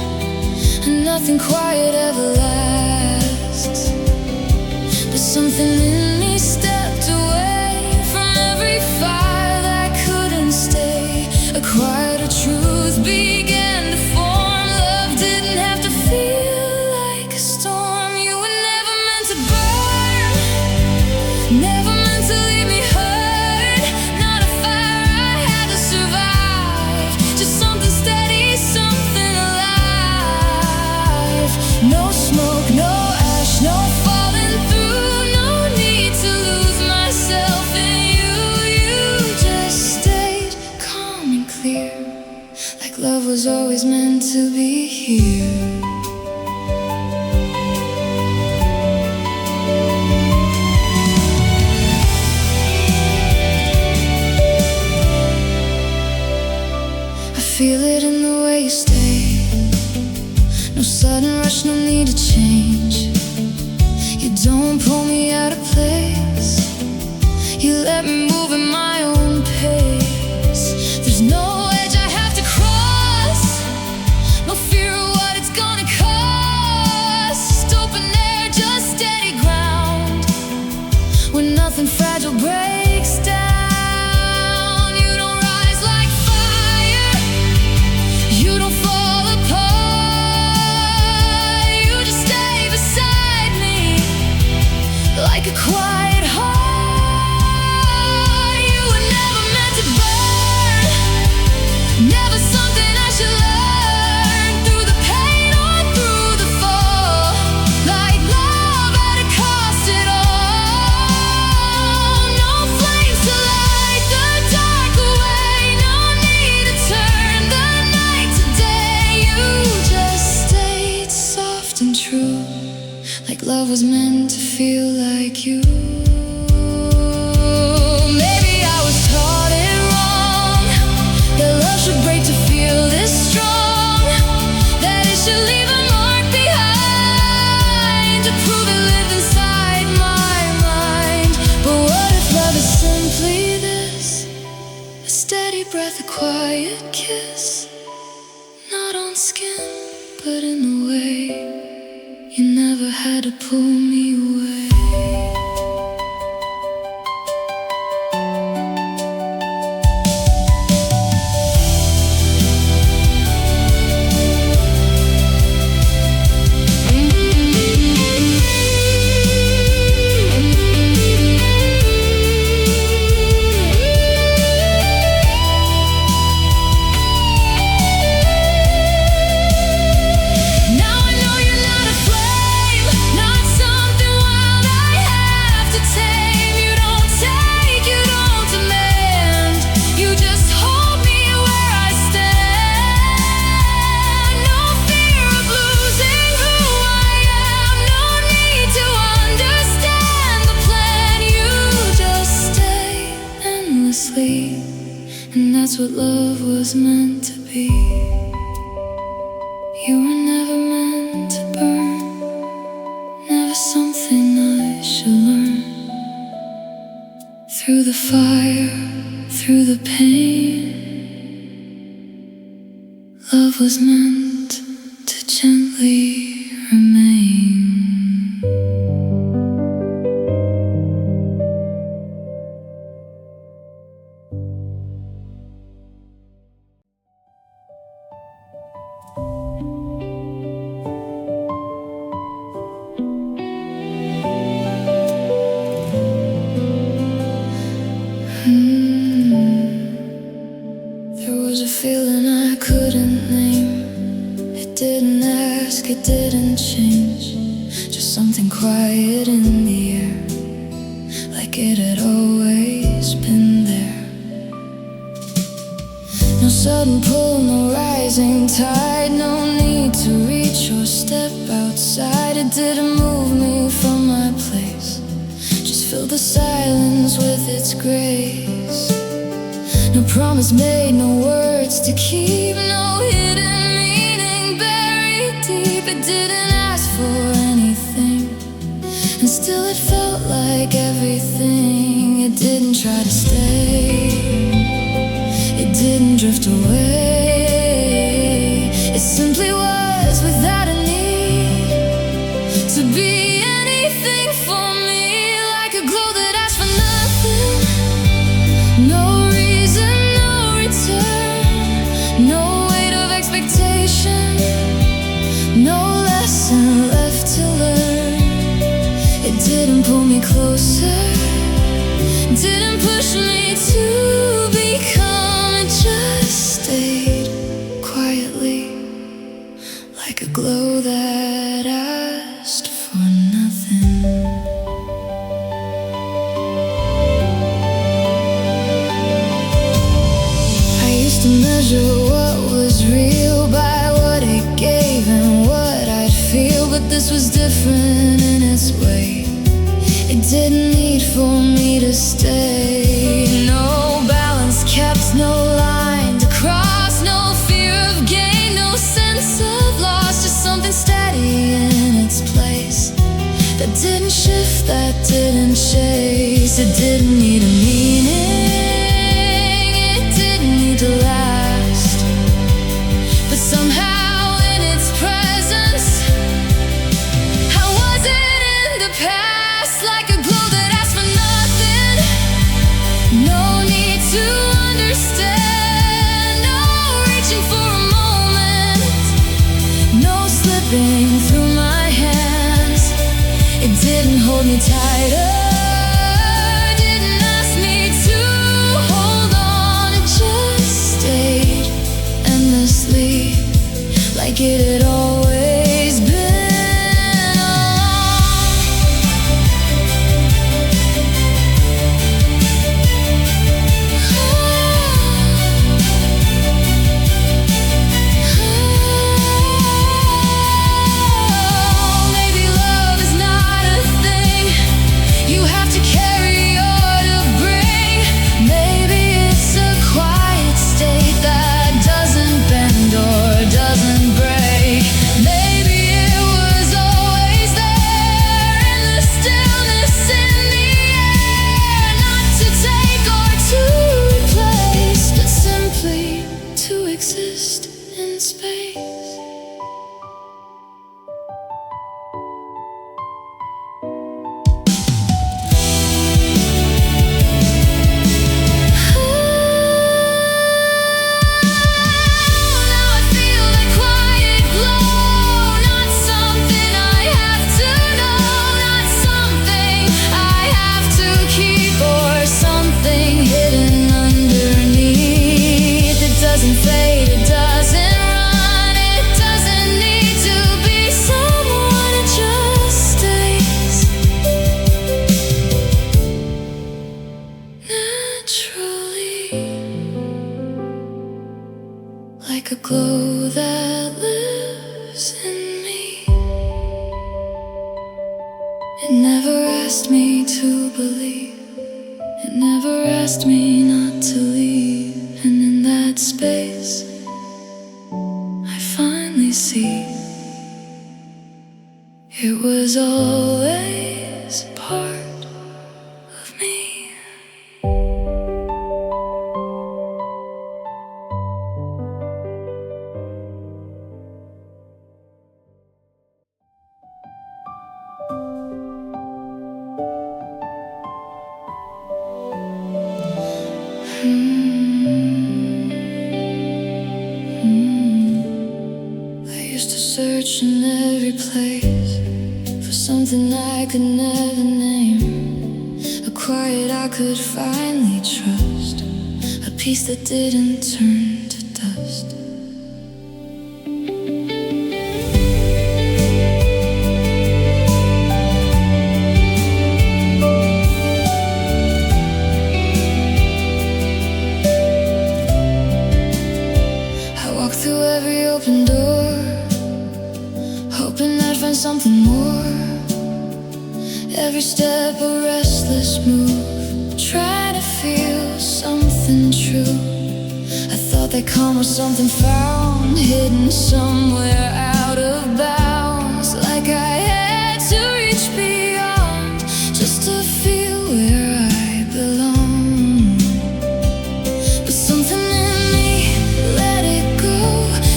and nothing quiet ever lasts. But something in me stepped away from every fire that couldn't stay. A quieter truth began to form. Love didn't have to feel like a storm. You were never meant to burn, never meant to leave me hurt. Not a fire I had to survive, just something steady, something alive. No smoke, no ash, no falling through, no need to lose myself in you. You just stayed calm and clear, like love was always meant to be here. I feel it in the way you stay. No sudden rush, no need to change. You don't pull me out of place. You let me move at my own pace. There's no edge I have to cross, no fear of what it's gonna cost. Open air, just steady ground, when nothing fragile breaks down. You don't rise like fire, you don't fall apart. You just stay beside me, like a quiet heart. You were never meant to burn, never something I should learn. Through the pain or through the fall, like love at a cost at all. No flames to light the dark away, no need to turn the night to day. You just stayed soft and true, like love was meant to feel like you. Maybe I was taught it wrong, that love should break to feel this strong, that it should leave a mark behind, to prove it lived inside my mind. But what if love is simply this, a steady breath, a quiet kiss, not on skin, but in the way you never had to pull me away. Now I know you're not a flame, not something wild I have to tame. You don't take, you don't demand, you just hold me where I stand. No fear of losing who I am, no need to understand the plan. You just stay endlessly, and that's what love was meant to be. You were never meant to burn, never something I should learn. Through the fire, through the pain, love was meant to gently remain. something quiet in the air, like it had always been there. No sudden pull, no rising tide, no need to reach or step outside. It didn't move me from my place, just filled the silence with its grace. No promise made, no words to keep, no hidden meaning buried deep. It didn't ask for anything, and still it felt like everything. It didn't try to stay, it didn't drift away. It simply was without a need to be anything for me, like a glow that asked for nothing. No reason, no return, no weight of expectation, no lesson left to learn. It didn't pull me closer, didn't push me to become. It just stayed quietly, like a glow that asked for nothing. I used to measure what was real by what it gave and what I'd feel, but this was different in its way. It didn't need for me to stay. No balance kept, no line to cross, no fear of gain, no sense of loss, just something steady in its place, that didn't shift, that didn't chase. It didn't need a meaning, it didn't need to last, but somehow in its presence I wasn't in the past, like a glow that asked for nothing. No need to understand, no reaching for a moment, no slipping through my hands. It didn't hold me tighter, didn't ask me to hold on. It just stayed endlessly, like it had always been. Maybe love is not a thing you have to carry or to bring. Maybe it's a quiet state that doesn't bend or doesn't break. Maybe it was always there in the stillness in the air, not to take or to replace, but simply to exist in space. Now I feel that quiet glow, not something I have to know, not something I have to keep, or something hidden underneath. It doesn't fade, it doesn't run, it doesn't need to be someone, it just stays naturally, like a glow that lives in me. It never asked me to believe, it never asked me not to leave. And in that space I finally see it was always part of me. I used to search in every place for something I could never name, a quiet I could finally trust, a peace that didn't turn to dust. more. Every step a restless move, try to feel something true. I thought that calm was something found, hidden somewhere out of bounds. Like I had to reach beyond just to feel where I belong. But something in me let it go,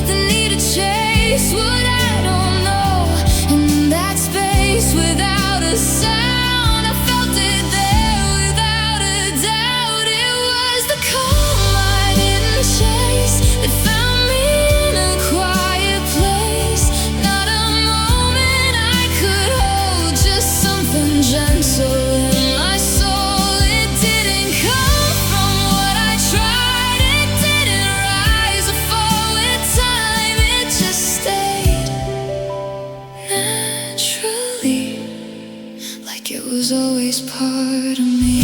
the need to chase what I don't know. And in that space without a sound, I felt it there without a doubt. It was the calm I didn't chase that found me in a quiet place. Not a moment I could hold, just something gentle in my soul. It didn't come from what I tried, it didn't rise or fall with time. It just stayed naturally, like it was always part of me.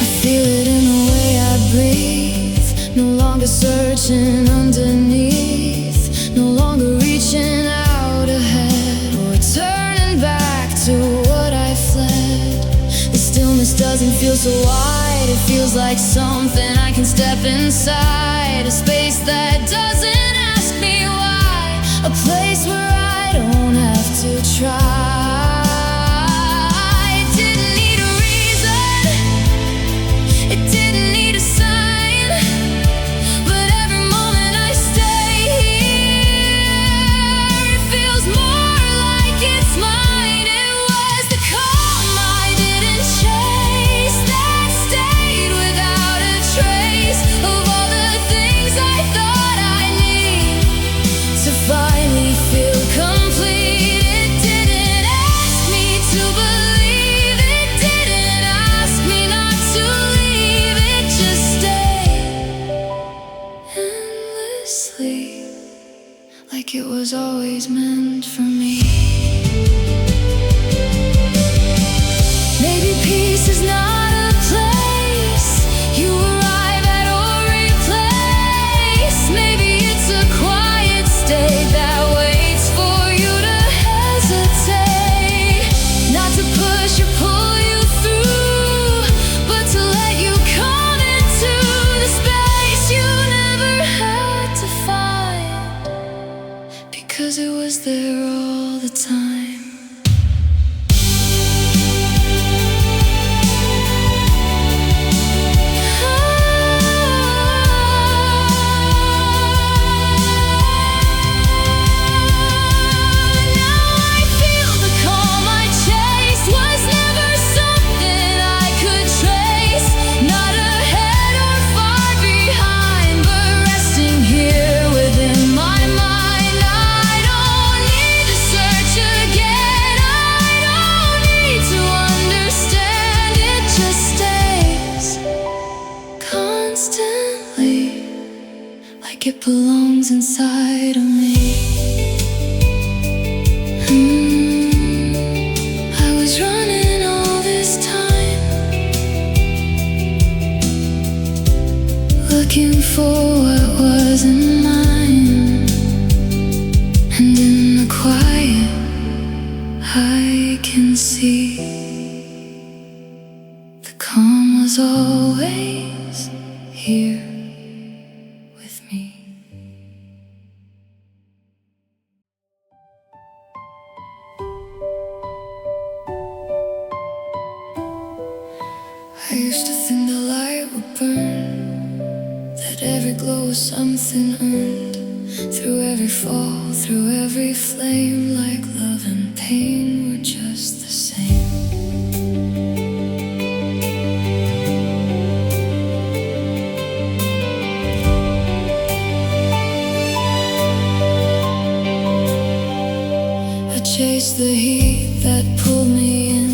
I feel it in the way I breathe, no longer searching underneath, no longer reaching out ahead or turning back to what I fled. The stillness doesn't feel so wide, it feels like something I can step inside, a space that doesn't ask me why, a place where I don't have to try. It didn't need a reason, it didn't need a sign, but every moment I stay here, it feels more like it's mine. It was the calm I didn't chase that stayed without a trace of all the things I thought I need to finally feel complete. It didn't ask me to believe, it didn't ask me not to leave. It just stayed endlessly, like it was always meant for me. Maybe peace is not a place you arrive at or replace. Maybe it's a quiet state that waits for you to hesitate. Not to push or pull you through, but to let you come into the space you never had to find, because it was there all the time. Like it belongs inside of me. I was running all this time, looking for what wasn't mine, and in the quiet I can see the calm was always here with me. I used to think the light would burn, that every glow was something earned. Through every fall, through every flame, like love and pain were just the same. I chased the heat that pulled me in,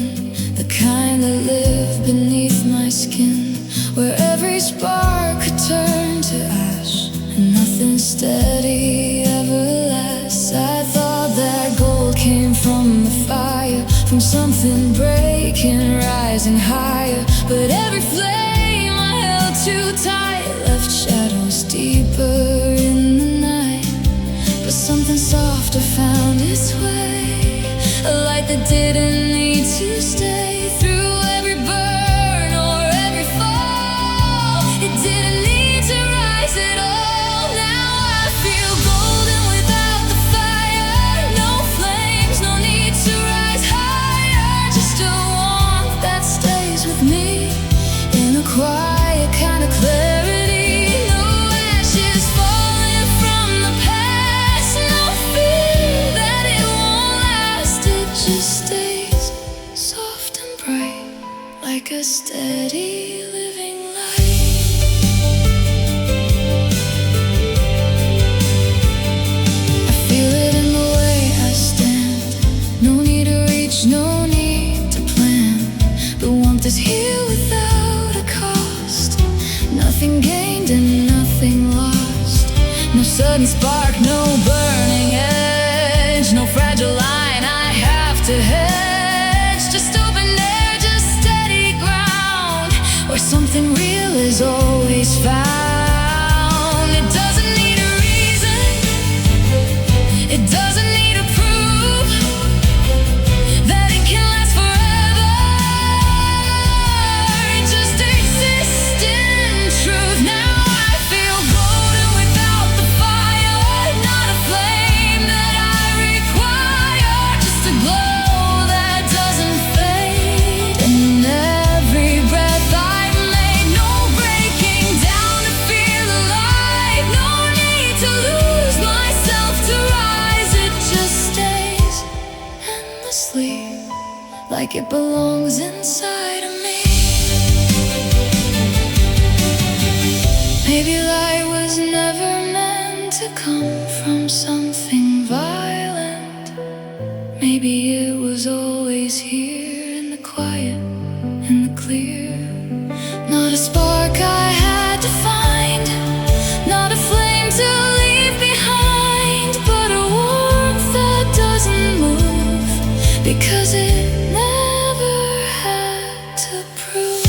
the kind that lived beneath my skin, where every spark could turn to ash and nothing steady ever lasts. I thought that gold came from the fire, from something breaking, rising higher. But every flame I held too tight left shadows deeper in the night. fading spark, no burning edge, no fragile line I have to hedge. Just open air, just steady ground, where something real is always found. It doesn't need a reason, it doesn't need a proof that it can last forever. It just exists in truth. Now I feel golden without the fire, not a flame that I require, just a glow that doesn't fade. In every breath I've made, no breaking down to feel alive, no need to lose myself to rise. It just stays endlessly, like it belongs inside of me. Maybe light was never meant to come from something violent. Maybe it was always here in the quiet, in the clear. Not a spark I had to find, not a flame to leave behind, but a warmth that doesn't move, because it never had to prove.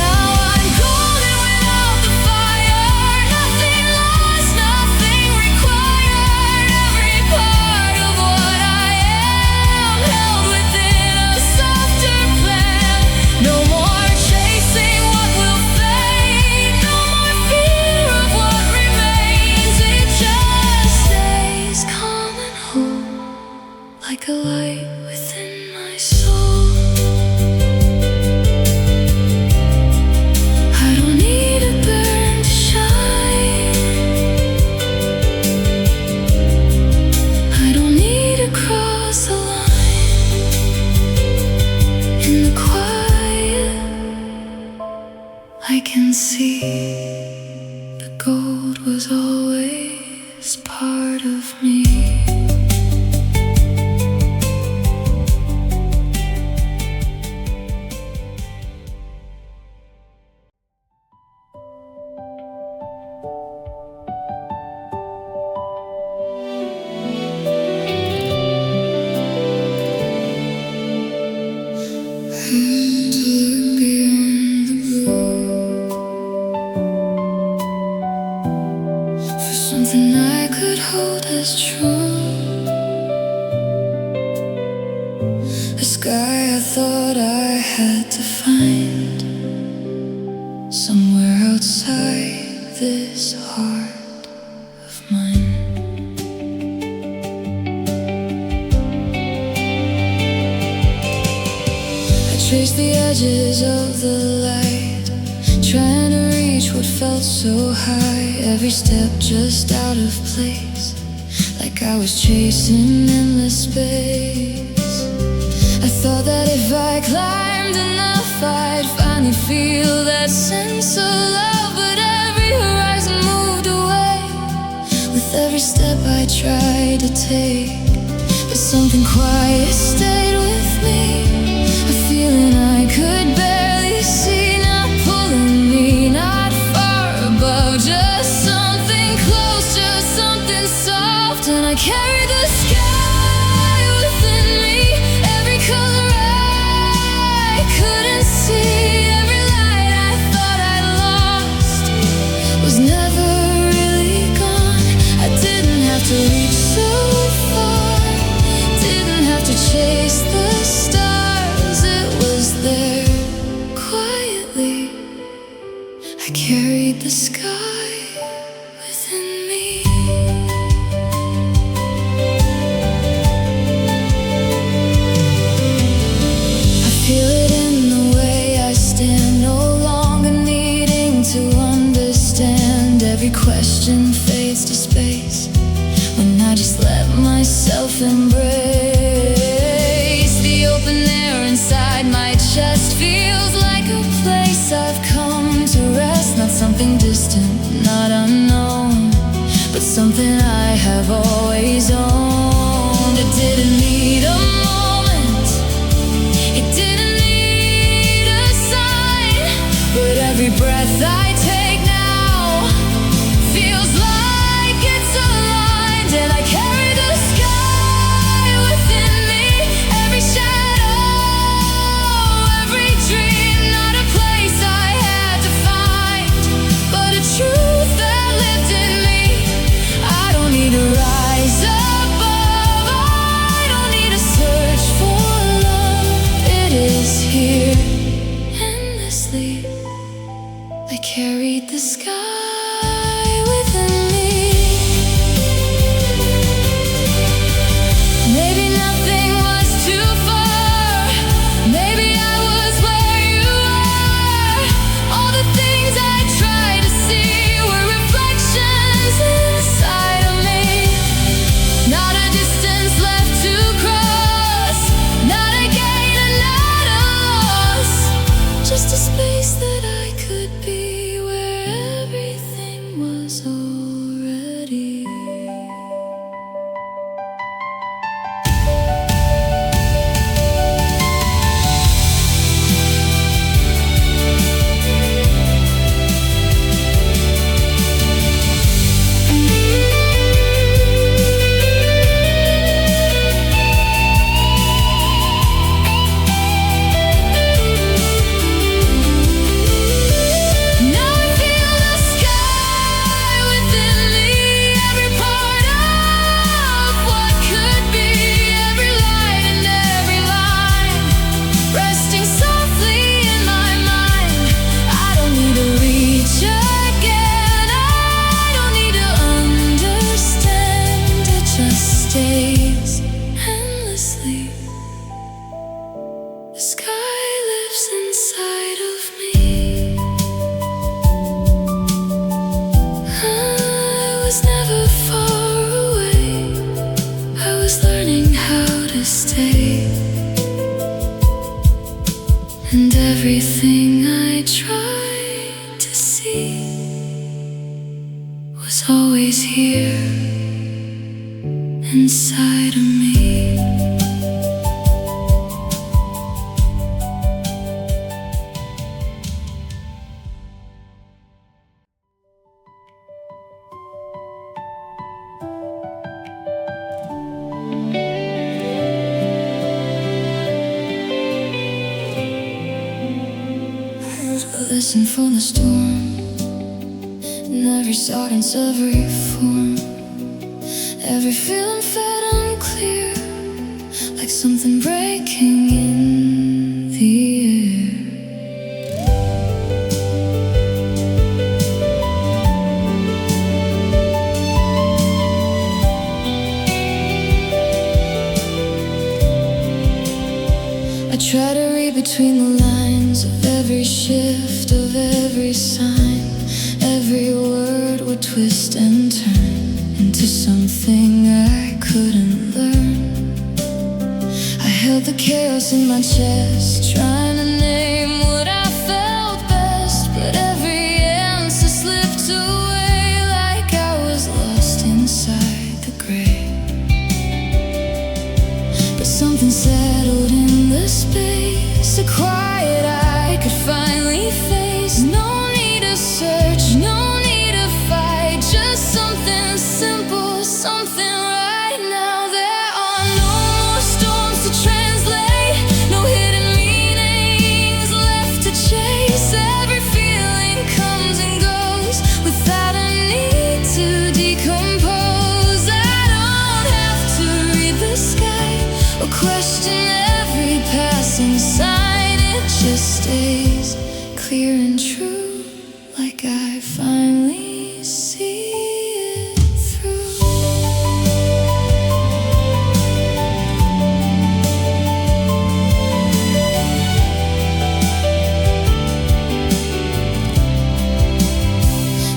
Now I'm golden without the fire, nothing lost, nothing required. Every part of what I am held within a softer plan. No more chasing what will fade, no more fear of what remains. It just stays calm and whole, like a light within my soul. I don't need to burn to shine, I don't need to cross the line. In the quiet I can see the gold was always part of me. To look beyond the blue, for something I could hold as true. A sky I thought I had to find, somewhere outside this heart of mine. I traced the edges of the light, trying to reach what felt so high. Every step just out of place, like I was chasing endless space. I thought that if I climbed enough, I'd finally feel that sense of love. But every horizon moved away with every step I tried to take. But something quiet stayed with me, a feeling I could barely see, not pulling me, not far above, just something close, just something soft. And I carry the sky within me, every color I couldn't see, every light I thought I lost was never really gone. I didn't have to reach so far, didn't have to chase the stars. It was there quietly, I carried the sky within me. I feel it in the way I stand, no longer needing to understand. Every question fades to space when I just let myself embrace. The open air inside my chest feels like a place I've come to rest. Not something distant, not unknown, but something I have always owned. A listen for the storm, in every silence, every form, every feeling felt unclear, like something breaking in the air. I try to read between the lines of every shift, of every sign. Every word would twist and turn into something I couldn't learn. I held the chaos in my chest, trying to name what I felt best, but every answer slipped away like I was lost inside the gray. But something settled in the space, a quiet I could finally face. No need to search, no need to fight, just something simple, something right now. There are no more storms to translate, no hidden meanings left to chase. Every feeling comes and goes without a need to decompose. I don't have to read the sky or question every passing sign. It just stays clear and true, like I finally see it through.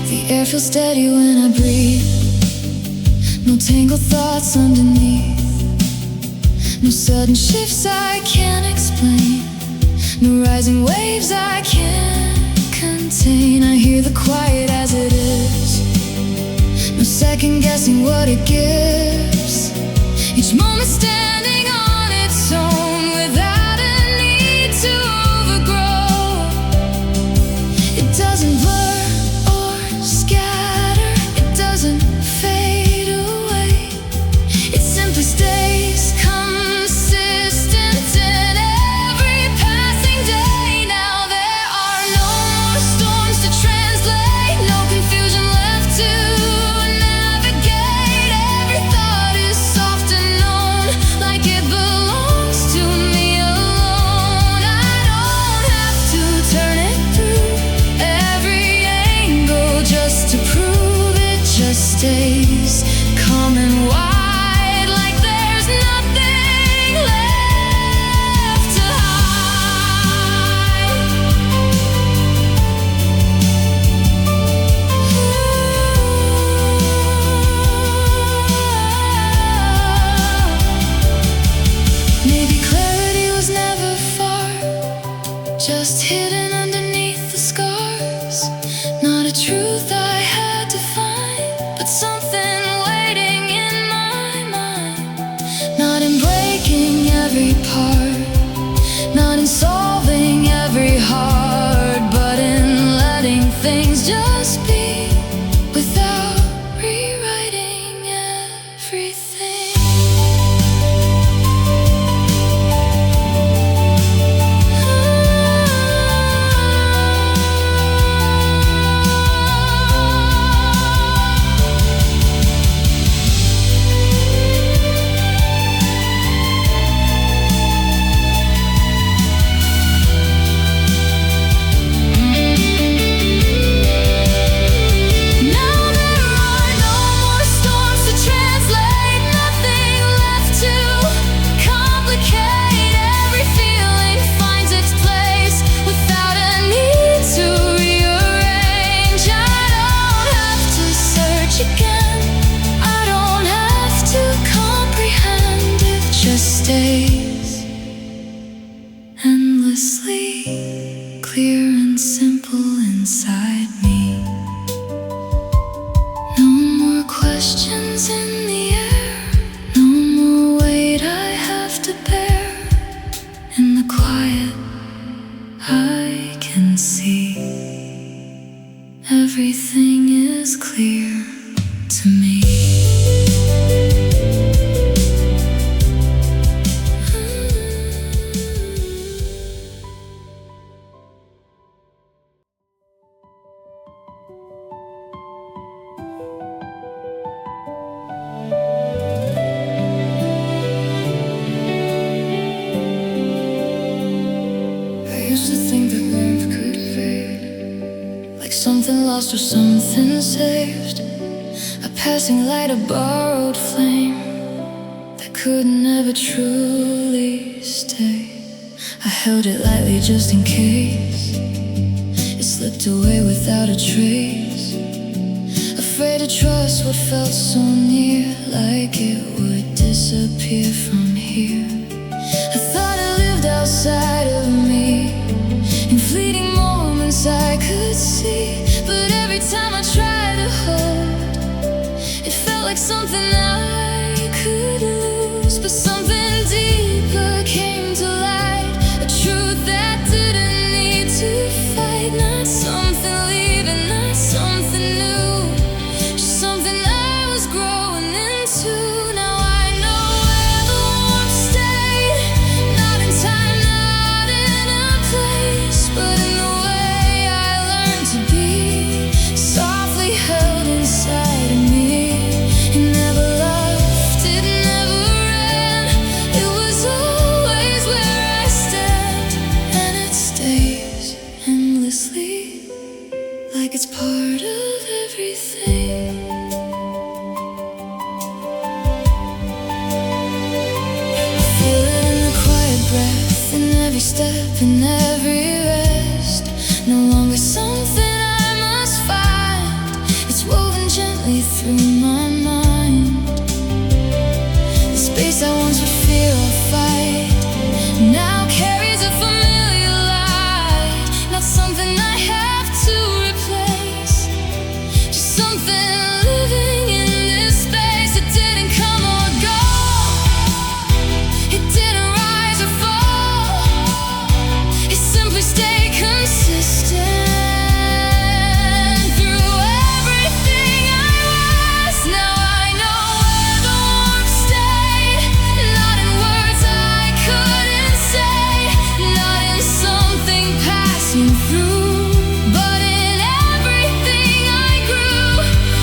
The air feels steady when I breathe, no tangled thoughts underneath, no sudden shifts I can't explain, no rising waves I can't contain. I hear the quiet as it is, no second guessing what it gives. Each moment standing on its own without a need to overgrow. It doesn't blur or scatter, it doesn't fade away. It simply stays consistent in every passing day. Now there are no more storms to translate, no confusion left to navigate. Every thought is soft and known, like it belongs to me alone. I don't have to turn it through every angle just to prove it. Just stays calm and wide, like there's nothing left to hide. Maybe clarity was never far, just hidden underneath the scars. Not a truth I had to find, but something waiting in my mind. Not in breaking every part, not in solving every heart, but in letting things just be without rewriting everything. Stays endlessly clear and simple inside me. No more questions in the air, no more weight I have to bear. In the quiet I can see everything is clear to me. lost or something saved. A passing light, a borrowed flame that could never truly stay. I held it lightly just in case it slipped away without a trace. Afraid to trust what felt so near, like it would disappear from here. I thought I lived outside of me, in fleeting moments I could see. But every time I tried to hold, it felt like something I could lose. But something deeper came to light, a truth that didn't need to fight. Not something leaving, not something new, just something I was growing into. Now I know where the warmth stayed, not in time, not in a place, but in the way I learned to be, softly held inside of me. It never left, it never ran, it was always where I stand. And it stays endlessly, like it's part of everything. Feel it in the quiet breath, in every step, in every rest. No longer something I must find, it's woven gently through my mind. The space I once would fear or fight now carries a familiar light. Not something I have to replace, just something living in this space. It didn't come or go, it didn't rise or fall, it simply stayed consistent through everything I was. Now I know where the warmth stayed, not in words I couldn't say, not in something passing through, but in everything I grew.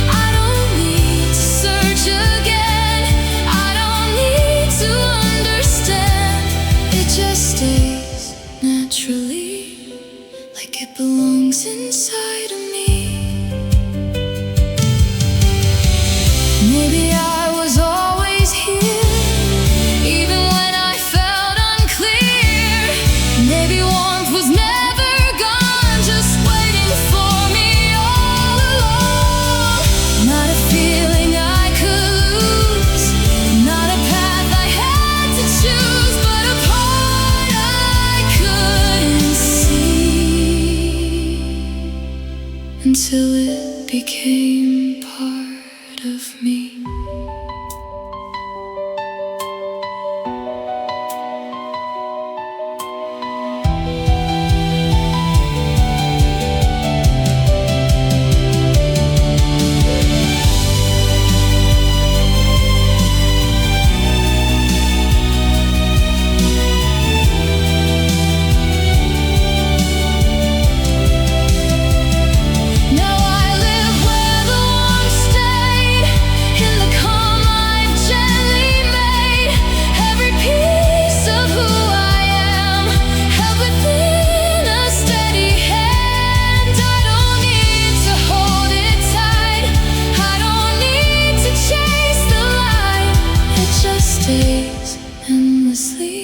I don't need to search again, I don't need to understand. It just stays naturally, like it belongs inside of me. Maybe I was always here, even when I felt unclear. Maybe warmth was never gone, just waiting for me all along. Not a feeling I could lose, not a path I had to choose, but a part I couldn't see until it became part of me. Now I live where the warmth stayed, in the calm I've gently made. Every piece of who I am held within a steady hand. I don't need to hold it tight, I don't need to chase the light. It just stays endlessly,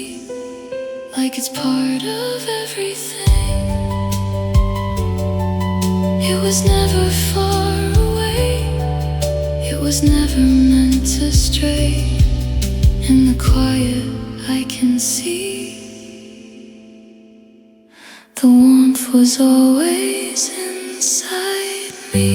like it's part of everything. It was never far away, it was never meant to stray. In the quiet I can see, the warmth was always inside me.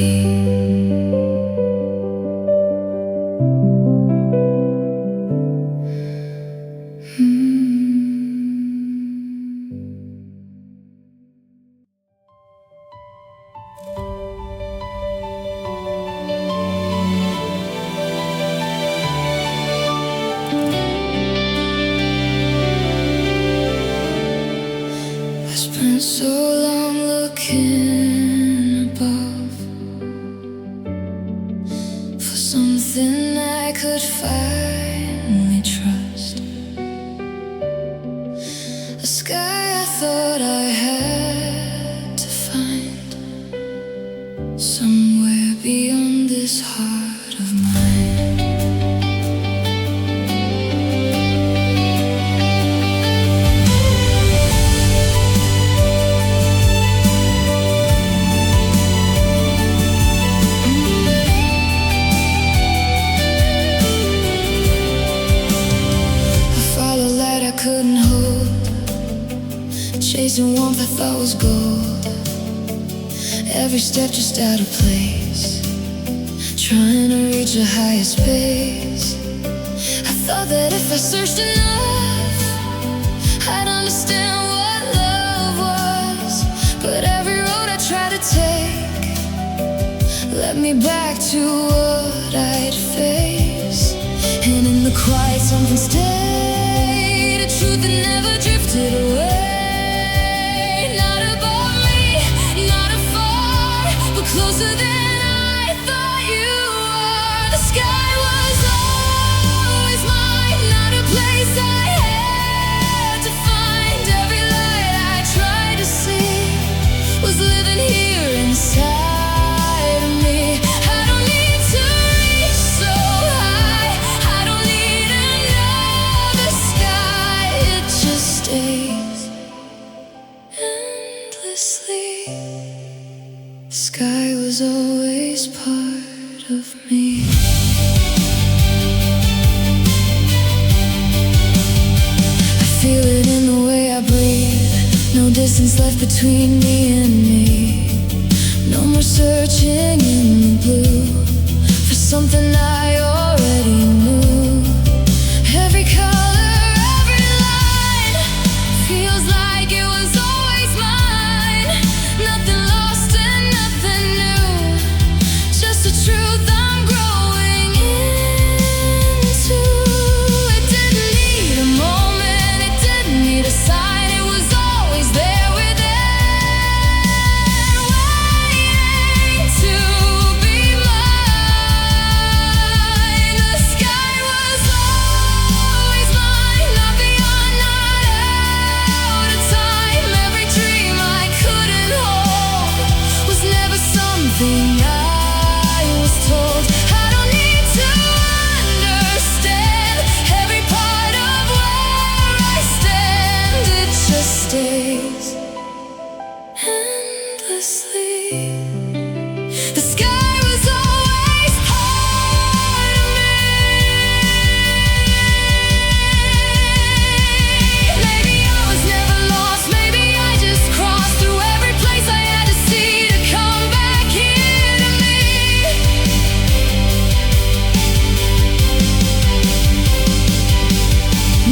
I spent so long looking above for something I could finally trust. A sky I thought I had to find. So couldn't hold, chasing warmth I thought was gold. Every step just out of place, trying to reach a higher space. I thought that if I searched enough, I'd understand what love was. But every road I tried to take led me back to what I'd face. And in the quiet something stayed, a truth that never drifted away. Not above me, not afar, but closer than I thought you were. The sky was always mine, not a place I had to find. Every light I tried to see was living here inside of me. I don't need to reach so high, I don't need another sky. It just stays endlessly. The sky was always part of me. I feel it in the way I breathe, no distance left between me and me. No more searching in the blue for something I already knew. Every color, every line feels like it was always mine. Nothing lost and nothing new, just the truth I'm growing into. It didn't need a moment, it didn't need a sign. It was always there within, waiting to be mine. The sky was always mine, not beyond, not out of time. Every dream I couldn't hold was never something I was told. I don't need to understand every part of where I stand. It just stays endlessly. The sky was always part of me. Maybe I was never lost, maybe I just crossed through every place I had to see to come back here to me.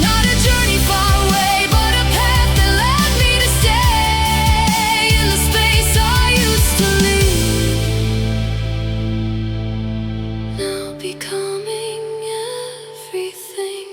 Not a journey far away, but a path that led me to stay in the space I used to leave, now becoming everything.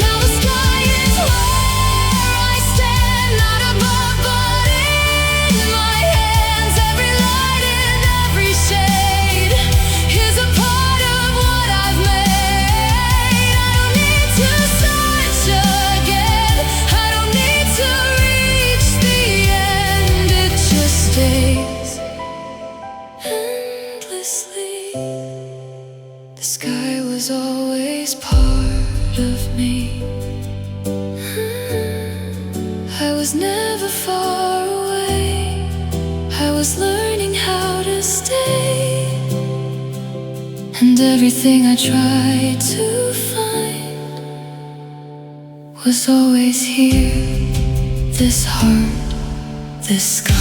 Now the sky is where I stand, not above but in my hands. Every light and every shade is a part of what I've made. I don't need to search again, I don't need to reach the end. It just stays endlessly. The sky was always part of me. I was never far away, I was learning how to stay. And everything I tried to find was always here. This heart, this sky.